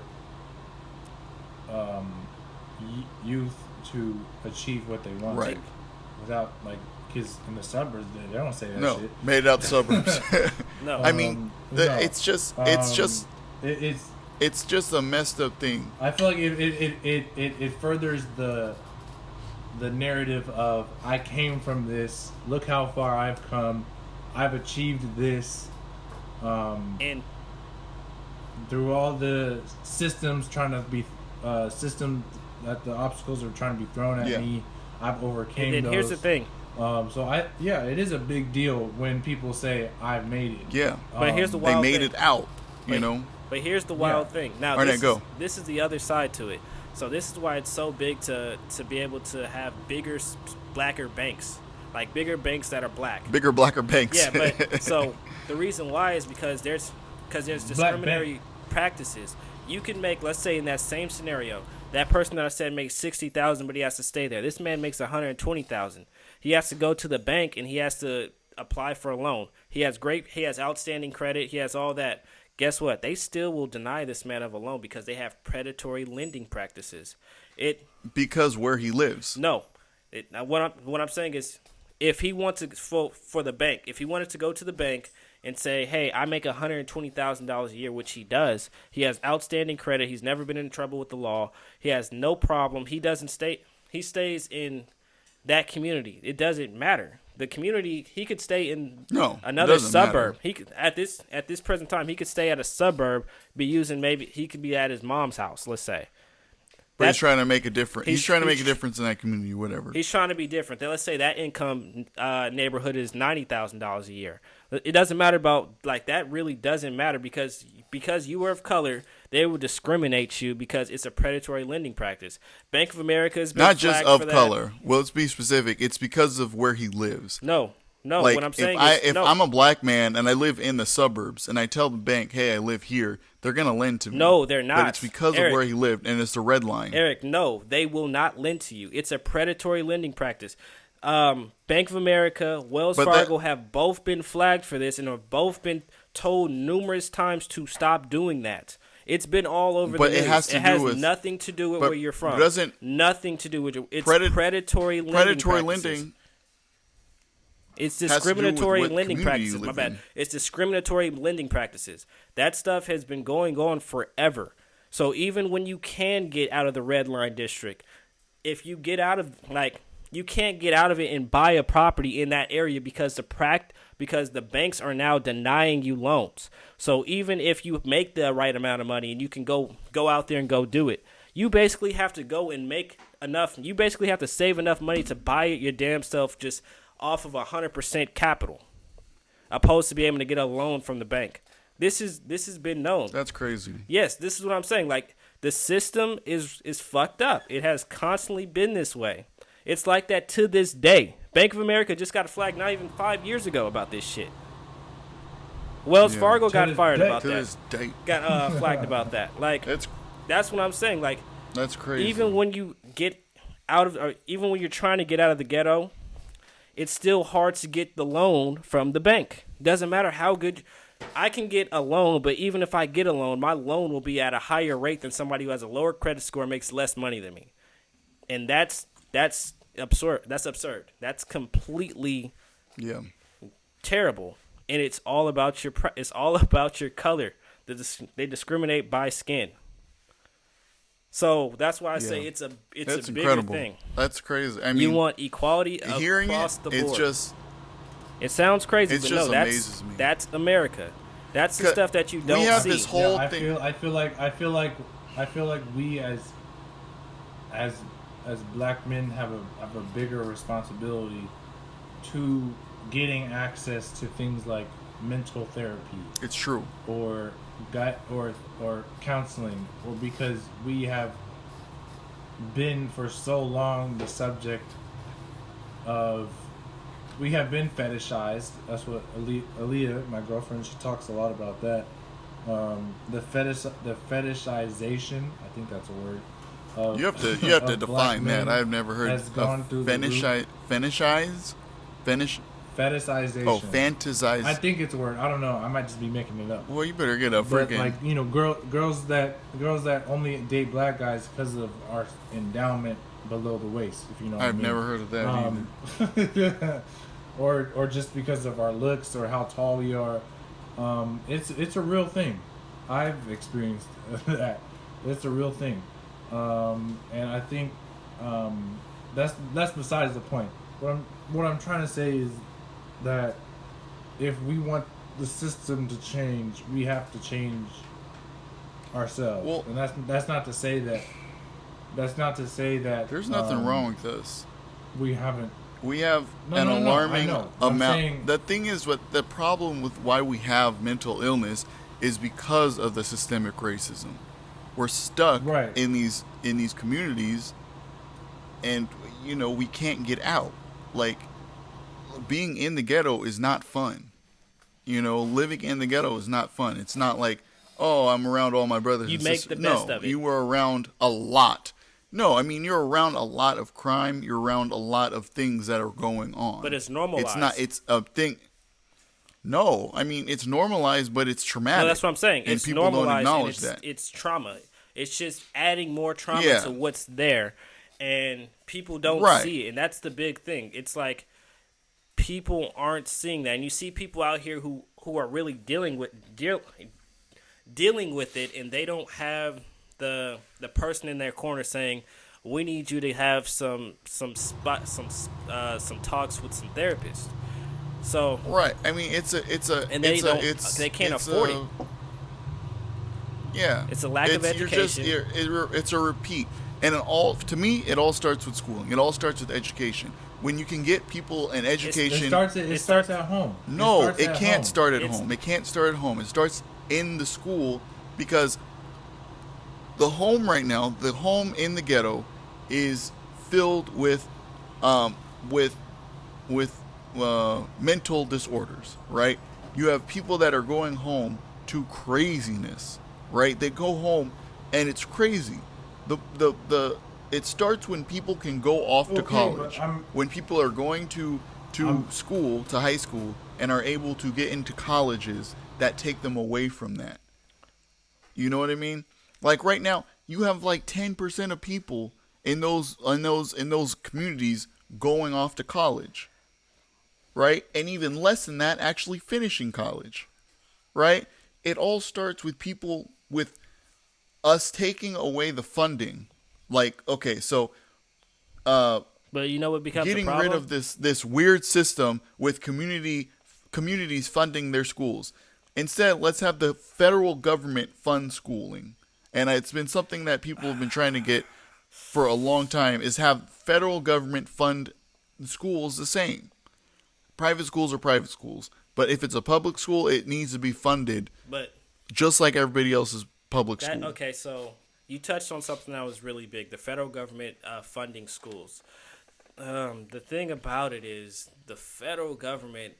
youth to achieve what they want. Right. Without like kids in the suburbs, they don't say that No, shit. made it out the suburbs. no. I mean, no. it's just It's just a messed up thing. I feel like it furthers the narrative of I came from this. Look how far I've come. I've achieved this. and Through all the systems trying to be system that the obstacles are trying to be thrown at Yeah. me, I've overcame then those. here's the thing. So it is a big deal when people say I've made it. Yeah, But here's the they wild made thing. it out. You But- know, But here's the wild Yeah. thing. Now Arnett, go. this is the other side to it. So this is why it's so big to be able to have bigger, blacker banks, like bigger banks that are black. bigger, blacker banks. Yeah, but so the reason why is because there's discriminatory practices. You can make, let's say, in that same scenario, that person that I said makes $60,000, but he has to stay there. This man makes $120,000. He has to go to the bank and he has to apply for a loan. He has outstanding credit. He has all that. Guess what? They still will deny this man of a loan because they have predatory lending practices. because where he lives. No, now what I'm saying is, if he wants to for the bank, if he wanted to go to the bank and say, "Hey, I make $120,000 a year," which he does, he has outstanding credit. He's never been in trouble with the law. He has no problem. He stays in that community. It doesn't matter. The community, he could stay in No, it another doesn't suburb. matter. He could at this present time, he could stay at a suburb, he could be at his mom's house, let's say. But he's That- trying to make a difference. He's he's- trying to make a he's- difference in that community, whatever. He's trying to be different. Then let's say that income neighborhood is $90,000 a year. It doesn't matter about like that. Really doesn't matter because you are of color, they will discriminate you because it's a predatory lending practice. Bank of America has been Not just flagged of for that. color. Well, let's be specific. It's because of where he lives. No. Like What I'm saying if is no. I'm a black man and I live in the suburbs and I tell the bank, "Hey, I live here," they're gonna lend to me. No, they're not. But it's because Eric. of where he lived, and it's the red line. Eric, no, they will not lend to you. It's a predatory lending practice. Bank of America, Wells But Fargo have both been flagged for this and have both been told numerous times to stop doing that. It's been all over But the it news. has to do with- nothing to do with but where you're from. doesn't- nothing to do with it. It's Predat- predatory lending Predatory practices. lending. It's to do with discriminatory what lending community you practices. My live bad. in. It's discriminatory lending practices. That stuff has been going on forever. So even when you can get out of the red line district, if you get out of you can't get out of it and buy a property in that area because the banks are now denying you loans. So even if you make the right amount of money and you can go out there and go do it, you basically have to go and make enough. You basically have to save enough money to buy it your damn self just off of 100% capital, opposed to be able to get a loan from the bank. This has been known. That's crazy. Yes, this is what I'm saying. Like the system is fucked up. It has constantly been this way. It's like that to this day. Bank of America just got a flag not even 5 years ago about this shit. Wells Yeah. Fargo To got this fired day. about To that. this date, Got flagged about that. Like that's what I'm saying. Like that's crazy. even when you get out of, or even when you're trying to get out of the ghetto, it's still hard to get the loan from the bank. Doesn't matter how good I can get a loan, but even if I get a loan, my loan will be at a higher rate than somebody who has a lower credit score and makes less money than me. And that's absurd. That's absurd. That's completely yeah. terrible. And it's all about it's all about your color. They discriminate by skin. So that's why I say Yeah. it's a That's bigger incredible. thing. That's crazy. I mean, You want equality hearing across it, the board. it's just It sounds crazy, it but just no, amazes me. that's America. That's the 'Cause stuff that you we don't have see. this whole I thing. feel like we as black men have a bigger responsibility to getting access to things like mental therapy It's true. or counseling, or because we have been for so long the subject of, we have been fetishized. That's what Aaliyah, my girlfriend, she talks a lot about that. The fetishization, I think that's a word. Of, You have to of define black men that. I've never heard has of gone through the roof. fetishization. Fetishization. Oh, fantasize. I think it's a word. I don't know. I might just be making it up. Well, you better get a But freaking. like, you know, girls that only date black guys because of our endowment below the waist. If you know, what I I've mean. never heard of that either. or just because of our looks or how tall we are. It's a real thing. I've experienced that. It's a real thing, and I think that's besides the point. What I'm trying to say is that if we want the system to change, we have to change ourselves. Well- and that's not to say that. That's not to say that There's nothing wrong with this. We haven't. We have No, an no, no, alarming I know. I'm amount. saying- The thing is, what the problem with why we have mental illness is because of the systemic racism. We're stuck Right. in these communities, and you know we can't get out. Like being in the ghetto is not fun. You know, living in the ghetto is not fun. It's not like, oh, I'm around all my brothers. You and make sisters. the best no, of it. you were around a lot. No, I mean you're around a lot of crime. You're around a lot of things that are going on. But it's normalized. It's not. It's a thing. No, I mean it's normalized, but it's traumatic. No, that's what I'm saying. And It's people don't normalized acknowledge and that. it's trauma. It's just adding more trauma Yeah. to what's there, and people don't Right. see it, and that's the big thing. It's like people aren't seeing that, and you see people out here who are really dealing with it, and they don't have the person in their corner saying, "We need you to have some talks with some therapists." So Right. I mean, and they can't afford it. Yeah. It's a lack of You're just, education. it's a repeat. And to me, it all starts with schooling. It all starts with education. When you can get people an education, It starts at home. no, starts it at can't home. start at It's- home. It can't start at home. It starts in the school, because the home right now, the home in the ghetto, is filled with, um, with, mental disorders. Right? You have people that are going home to craziness. Right? They go home, and it's crazy. It starts when people can go off to Okay, but college. I'm- When people are going to school, to high school, and are able to get into colleges that take them away from that. You know what I mean? Like right now, you have like 10% of people in those communities going off to college. Right? And even less than that actually finishing college. Right? It all starts with people, with us taking away the funding. Like, okay, so But you know what becomes getting a problem? rid of this weird system with communities funding their schools. Instead, let's have the federal government fund schooling. And it's been something that people have been trying to get for a long time, is have federal government fund schools the same. Private schools are private schools, but if it's a public school, it needs to be funded But just like everybody else's public that, school. okay, so you touched on something that was really big: the federal government funding schools. The thing about it is the federal government.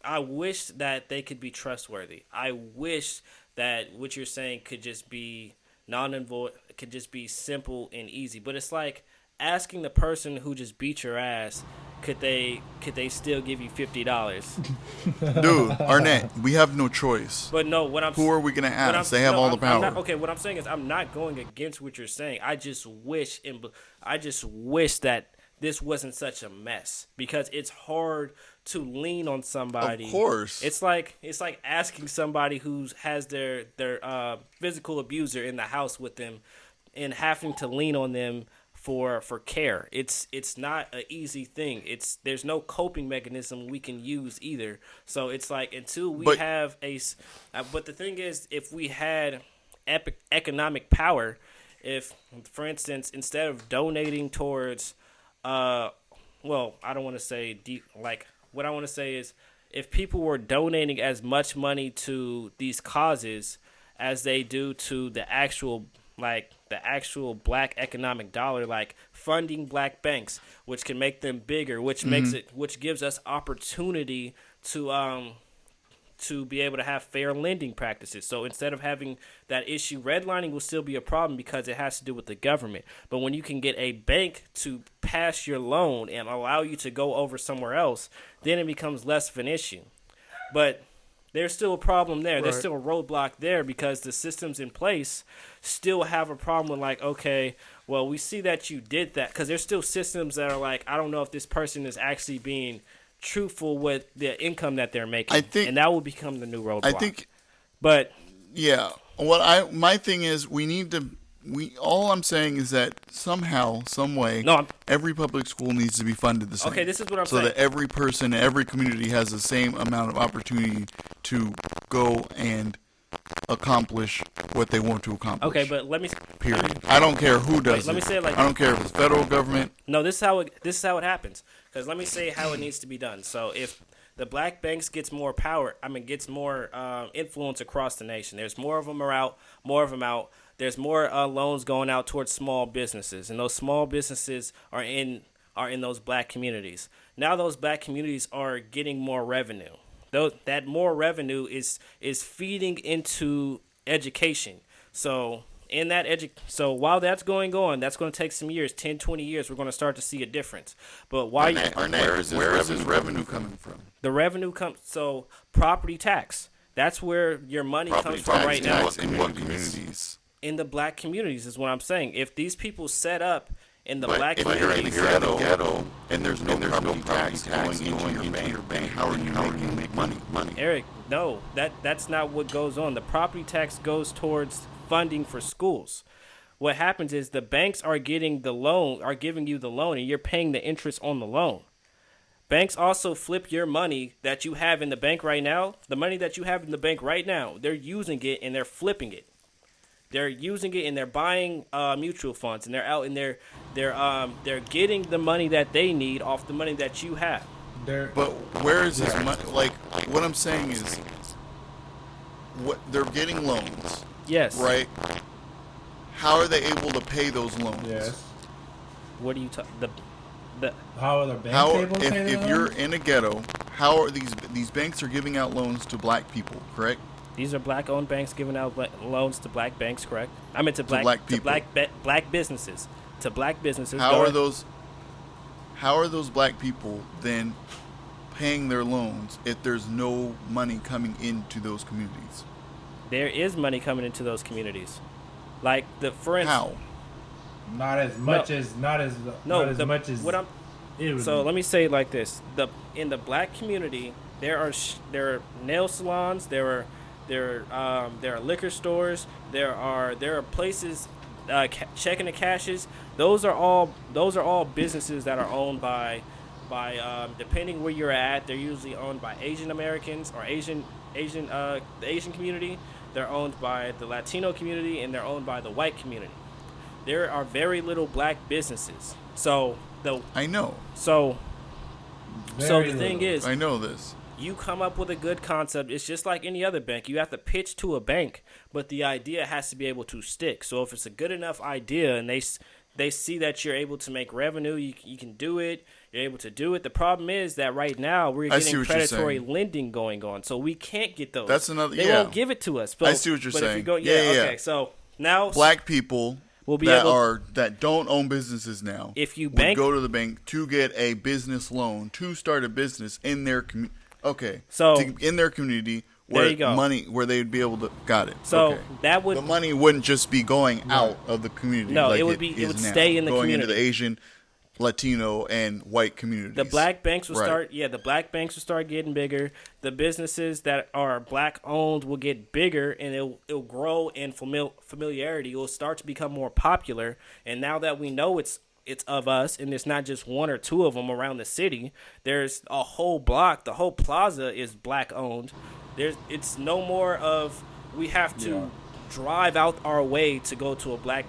I wish that they could be trustworthy. I wish that what you're saying could just be could just be simple and easy. But it's like asking the person who just beat your ass, could they still give you $50? Dude, Arnett, we have no choice. But no, what I'm Who are we going to ask? They have all the power. okay, what I'm saying is I'm not going against what you're saying. I just wish that this wasn't such a mess, because it's hard to lean on somebody. Of course. It's like asking somebody who has their physical abuser in the house with them and having to lean on them for care. It's not an easy thing. There's no coping mechanism we can use either. So it's like until we have but the thing is, if we had economic power, if, for instance, instead of donating towards well, I don't want to say what I want to say is, if people were donating as much money to these causes as they do to the actual black economic dollar, like funding black banks, which can make them bigger, which gives us opportunity to be able to have fair lending practices. So instead of having that issue, redlining will still be a problem because it has to do with the government. But when you can get a bank to pass your loan and allow you to go over somewhere else, then it becomes less of an issue. But there's still a problem there. There's still a roadblock there because the systems in place still have a problem with, like, okay, well, we see that you did that, because there's still systems that are like, I don't know if this person is actually being truthful with the income that they're making. And that will become the new roadblock. I think, but yeah, my thing is, all I'm saying is that somehow, some way, every public school needs to be funded the same. Okay, this is what I'm saying. So that every person, every community has the same amount of opportunity to go and accomplish what they want to accomplish. Okay, but let me. Period. I don't care who does it. Let me say it like. I don't care if it's federal government. No, this is how it happens. Because let me say how it needs to be done. So if the black banks gets more power, gets more influence across the nation. There's more of them out. There's more loans going out towards small businesses, and those small businesses are in those black communities. Now those black communities are getting more revenue. That more revenue is feeding into education. So in that so while that's going on, that's going to take some years, 10, 20 years, we're going to start to see a difference. But where is this revenue coming from? The revenue comes, so property tax. That's where your money comes from right now. In what communities? In the black communities is what I'm saying. If these people set up in the black if you're in communities, the ghetto and there's no property tax going into your bank, how are you making money? Eric, no, that's not what goes on. The property tax goes towards funding for schools. What happens is the banks are giving you the loan, and you're paying the interest on the loan. Banks also flip your money that you have in the bank right now. The money that you have in the bank right now, they're using it and they're flipping it. They're using it and they're buying mutual funds and they're out and they're getting the money that they need off the money that you have. They're, But where is this money? Like, what I'm saying is, what they're getting loans, Yes. right? How are they able to pay those loans? yes. What do you talk? The How are the banks How able to pay if them? you're in a ghetto, how are these banks are giving out loans to black people, correct? These are black-owned banks giving out loans to black banks, correct? I mean to black black people. black businesses, to black businesses. How Go are ahead. those black people then paying their loans if there's no money coming into those communities? There is money coming into those communities, like for instance. How? Not as much as not as much as what I'm. it would So be. let me say it like this: in the black community, there are nail salons, there are liquor stores, there are places, checking the cashes. Those are all businesses that are owned by depending where you're at. They're usually owned by Asian Americans or the Asian community. They're owned by the Latino community and they're owned by the white community. There are very little black businesses. So I know. so Very the thing little. is, I know this. you come up with a good concept. It's just like any other bank. You have to pitch to a bank, but the idea has to be able to stick. So if it's a good enough idea and they see that you're able to make revenue, you can do it. You're able to do it. The problem is that right now we're I see getting what you're predatory saying. lending going on, so we can't get those. That's another- They yeah. won't give it to us. I see what you're but If you saying. go, Yeah, yeah. Okay. So now Black people We'll be that able- that don't own businesses now, If you would bank- go to the bank to get a business loan to start a business in their community. Okay, So- in their community There where you go. money where they'd be able to got it. So okay. that would the money wouldn't just be going out of the community. No, like it would be- it is would now, stay in the going into community. the Asian, Latino, and white communities. the black banks will Right. start. Yeah, the black banks will start getting bigger. The businesses that are black owned will get bigger, and it'll grow in familiarity. It will start to become more popular. And now that we know it's of us, and it's not just one or two of them around the city. There's a whole block. The whole plaza is black owned. It's no more of we have to Yeah. drive out our way to go to a black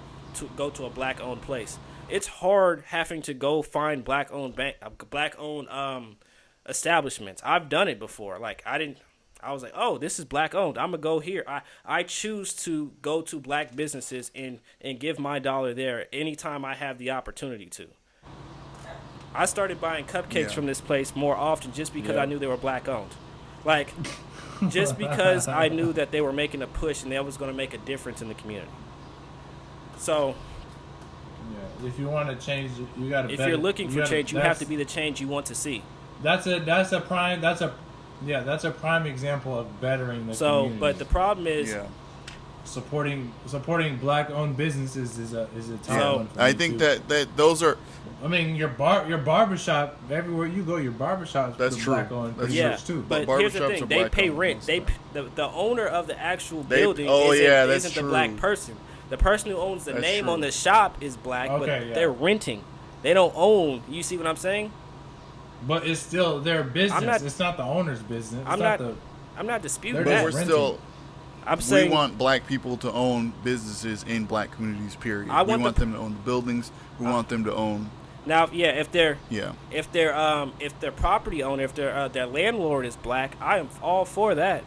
owned place. It's hard having to go find black owned establishments. I've done it before. Like I was like, oh, this is black owned. I'm gonna go here. I choose to go to black businesses and give my dollar there anytime I have the opportunity to. I started buying cupcakes Yeah. from this place more often just because Yeah. I knew they were black owned. Like just because I knew that they were making a push and that was going to make a difference in the community. So Yeah, if you want to change, you got to. if you're looking for change, you have to be the change you want to see. That's a prime example of bettering the So, community. but the problem is, Yeah. supporting black owned businesses is a top So, one for I me, think too. that those are I mean your barbershop, everywhere you go, your barbershop's That's true. black owned That's pretty yeah. much too. But But here's the barbershops thing: are they black pay owned rent. and The owner of the actual They- building oh, yeah, that's isn't the black true. person. The person who owns the That's name true. on the shop is black, but Okay, yeah. they're renting. They don't own. You see what I'm saying? But it's still their business. not- It's not the owner's business. It's I'm not not- the. I'm not disputing They're but that. we're renting. still I'm we saying want black people to own businesses in black communities. Period. I We want want the- them to own the buildings. We want them to own. now, yeah, if their property owner, if their landlord is black, I am all for that.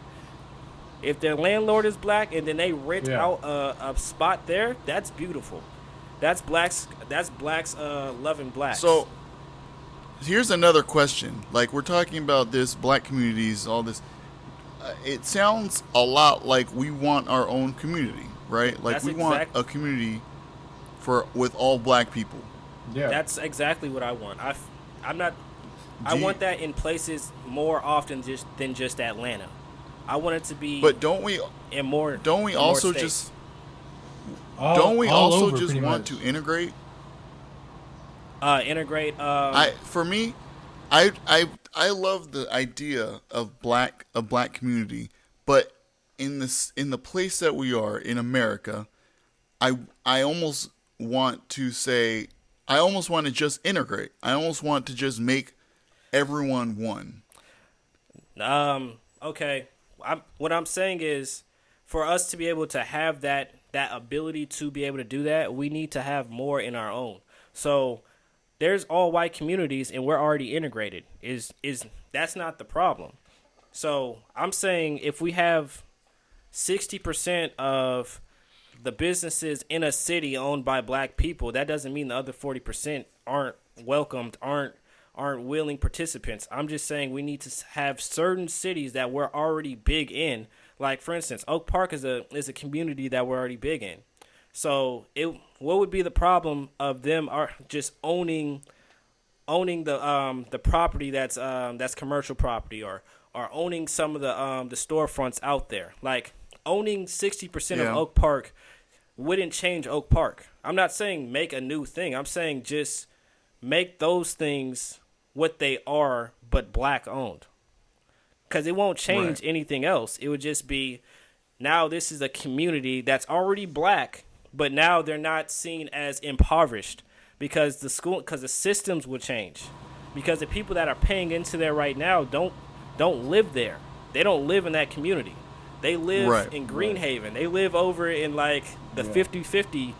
If their landlord is black and then they rent Yeah. out a spot there, that's beautiful. That's blacks. That's blacks loving blacks. So here's another question. Like we're talking about this black communities, all this. It sounds a lot like we want our own community, right? Like That's we want exact- a community with all black people. Yeah. that's exactly what I want. I'm not. I Do you- want that in places more often than just Atlanta. I want it to be But don't we in more. also in more states. just all, don't we all also over, just pretty want much. to integrate? Integrate? For me, I love the idea of a black community, but in the place that we are in America, I almost want to say I almost want to just integrate. I almost want to just make everyone one. Okay. What I'm saying is, for us to be able to have that that ability to be able to do that, we need to have more in our own. So there's all white communities and we're already integrated. Is that's not the problem. So I'm saying if we have 60% of the businesses in a city owned by black people, that doesn't mean the other 40% aren't welcomed, aren't willing participants. I'm just saying we need to have certain cities that we're already big in. Like for instance, Oak Park is a community that we're already big in. So what would be the problem of them are just owning the property that's commercial property, or owning some of the storefronts out there? Like owning 60% of Oak Park wouldn't change Oak Park. I'm not saying make a new thing. I'm saying just make those things what they are, but black owned. Because it won't change anything else. It would just be, now this is a community that's already black, but now they're not seen as impoverished because the systems will change. Because the people that are paying into there right now don't live there. They don't live in that community. They live in Greenhaven. They live over in like the 50-50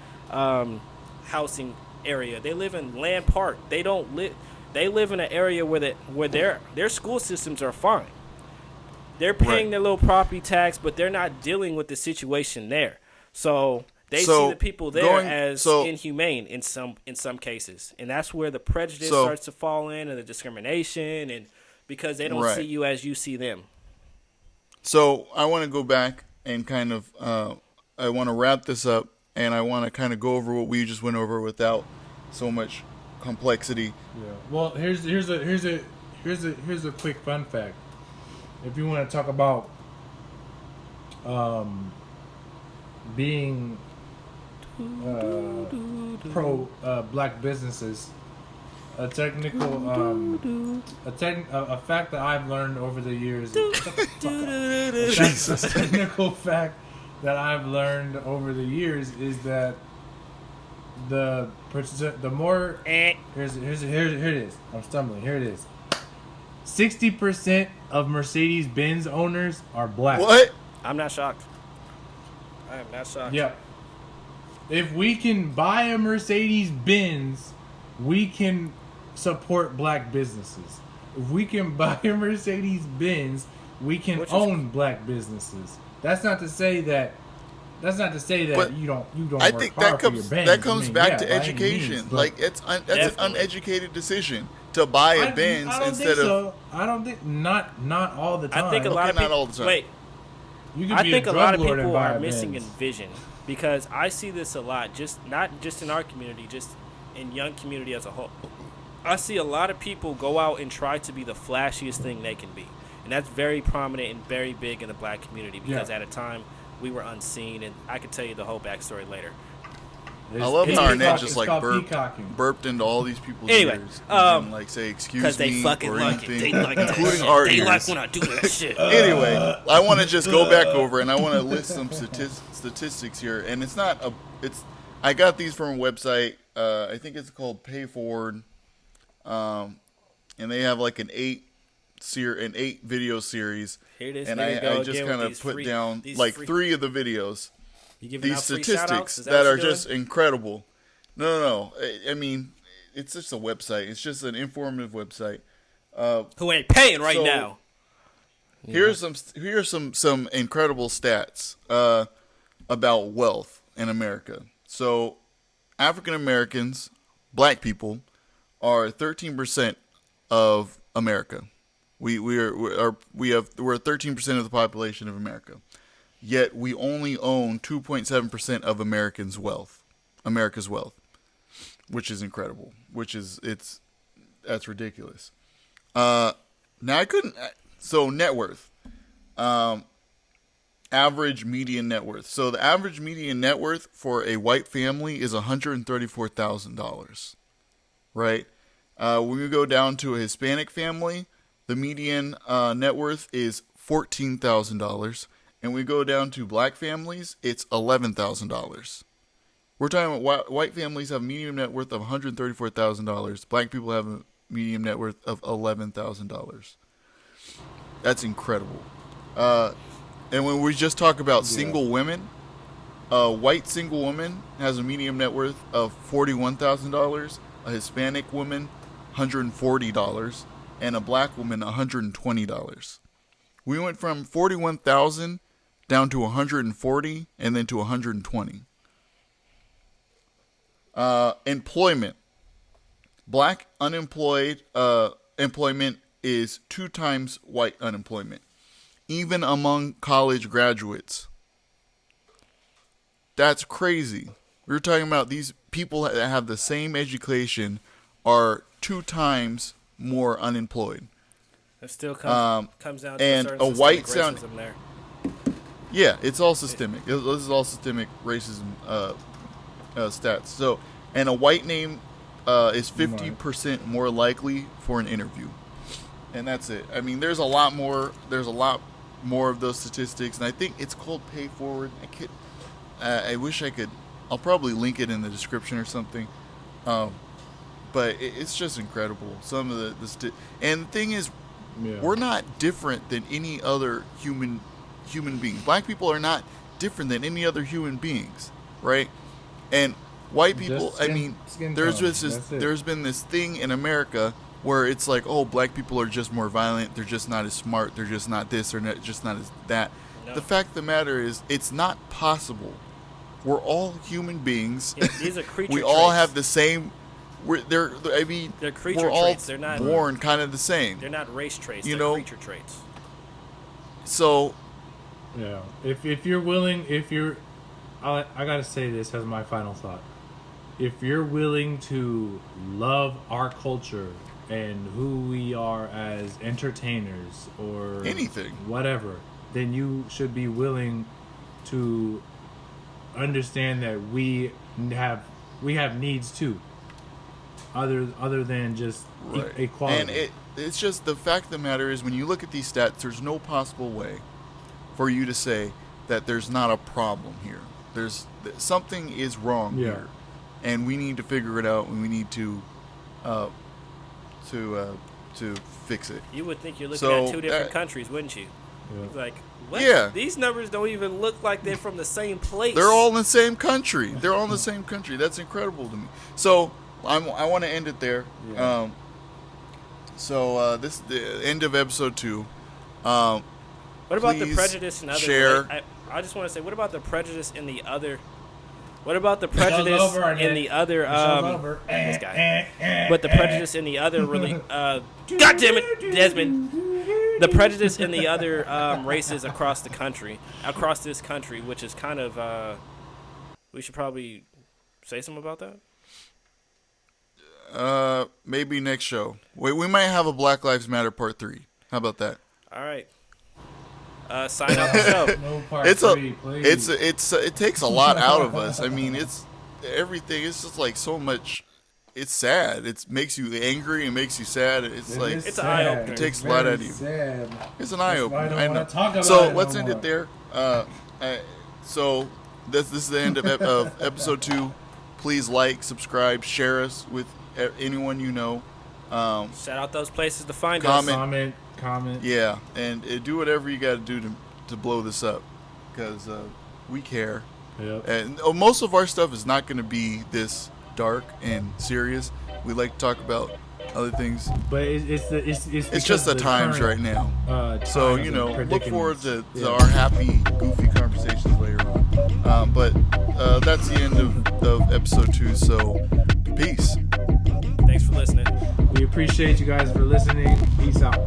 housing area. They live in Land Park. They live in an area where their school systems are fine. They're paying their little property tax, but they're not dealing with the situation there. So they see the people there as inhumane in some cases, and that's where the prejudice starts to fall in, and the discrimination, and because they don't see you as you see them. So I want to go back and kind of I want to wrap this up, and I want to kind of go over what we just went over without so much complexity. Yeah. Well, here's a quick fun fact. If you want to talk about being pro black businesses, a fact that I've learned over the years. A technical fact that I've learned over the years is that the more here it is. I'm stumbling. Here it is. 60% of Mercedes-Benz owners are black. What? I'm not shocked. I am not shocked. Yep. If we can buy a Mercedes-Benz, we can support black businesses. If we can buy a Mercedes-Benz, we can own black businesses. That's not to say that you don't I work think hard that for your Benz. that comes back to by any education. means, but Like that's an Definitely. uneducated decision to buy a Benz I don't instead think of. so. I don't think not all the time. I think a lot of not people. all the time. Wait, You could I be think a drug lot of lord and people buy are a missing in Benz. vision, because I see this a lot. Not just in our community, just in young community as a whole. I see a lot of people go out and try to be the flashiest thing they can be, and that's very prominent and very big in the black community. Because at a time we were unseen, and I could tell you the whole backstory later. I love how Arnett just like peacocking. burped into all these people's Anyway, ears and like say excuse Because me they fucking or like it. anything, They like that including shit. our They ears. like when I do that shit. Anyway, I want to just go back over and I want to list some statistics here, and it's not a. It's I got these from a website. I think it's called Pay Forward, and they have like an eight video series. Here it is. And Here we I go just again kind with of these put free- down these like free- 3 of the videos. You giving These out free shout-outs? statistics Is that that what are you're just doing? incredible. No. I mean, it's just a website. It's just an informative website. Who ain't paying right So- now? Here's some incredible stats about wealth in America. So, African Americans, black people, are 13% of America. We're 13% of the population of America. Yet we only own 2.7% of America's wealth, which is incredible. That's ridiculous. So net worth, average median net worth. So the average median net worth for a white family is $134,000, right? When we go down to a Hispanic family, the median net worth is $14,000. And we go down to black families, it's $11,000. We're talking about white families have a median net worth of $134,000. Black people have a median net worth of $11,000. That's incredible. And when we just talk about single women, A white single woman has a median net worth of $41,000. A Hispanic woman, $140, and a black woman, $120. We went from 41,000 down to 140, and then to 120. Employment. Black unemployed employment is 2 times white unemployment, even among college graduates. That's crazy. We're talking about these people that have the same education are 2 times more unemployed. It still comes down to and a certain a white systemic sound- racism there. Yeah, it's all systemic. This is all systemic racism stats. So, and a white name is 50% more likely for an interview, and that's it. I mean, there's a lot more. There's a lot more of those statistics, and I think it's called Pay Forward. I wish I could. I'll probably link it in the description or something. But it's just incredible. Some of and the thing is, we're not different than any other human being. Black people are not different than any other human beings, right? And white people, there's been this thing in America where it's like, oh, black people are just more violent, they're just not as smart, they're just not this, or just not as that. No. The fact of the matter is, it's not possible. We're all human beings. Yeah, these are creature we all traits. have the same. They're creature we're all traits. They're not born kind of the same. They're not race traits. You They're know? creature traits. So, Yeah. If you're willing, I gotta say this as my final thought. If you're willing to love our culture and who we are as entertainers or Anything. whatever, then you should be willing to understand that we have needs too, other than just right. equality. And it's just the fact of the matter is, when you look at these stats, there's no possible way for you to say that there's not a problem here. Something is wrong here, and we need to figure it out, and we need to fix it. You would think you're looking at 2 different countries, wouldn't you? Yeah. Like, what? Yeah. These numbers don't even look like they're from the same place. They're all in the same country. That's incredible to me. So I want to end it there. Yeah. This is the end of episode 2. What about the please prejudice and other? share. I just want to say, what about the prejudice in the other? What about the prejudice in the other? This guy. But the prejudice in the other really. God damn it, Desmond. The prejudice in the other races across this country, which is kind of. We should probably say something about that. Maybe next show. We might have a Black Lives Matter Part 3. How about that? All right. Sign out the show. No part 3, please. It takes a lot out of us. I mean, it's everything. It's just like so much. It's sad. It makes you angry. It makes you sad. It's like It's an eye opener. It takes a lot out of you. Sad. It's an eye opener. why I don't I wanna know. talk about So it let's no end more. it there. So this is the end of episode 2. Please like, subscribe, share us with anyone you know. Shout out those places to find Comment. Comment. Yeah, and do whatever you got to do to blow this up, because we care. Yep. And most of our stuff is not going to be this dark and serious. We like to talk about other things. But it's It's just the times right now. So, times and look forward to predicaments. our happy, goofy conversations later on. But that's the end of episode 2. So, peace. Thanks for listening. We appreciate you guys for listening. Peace out.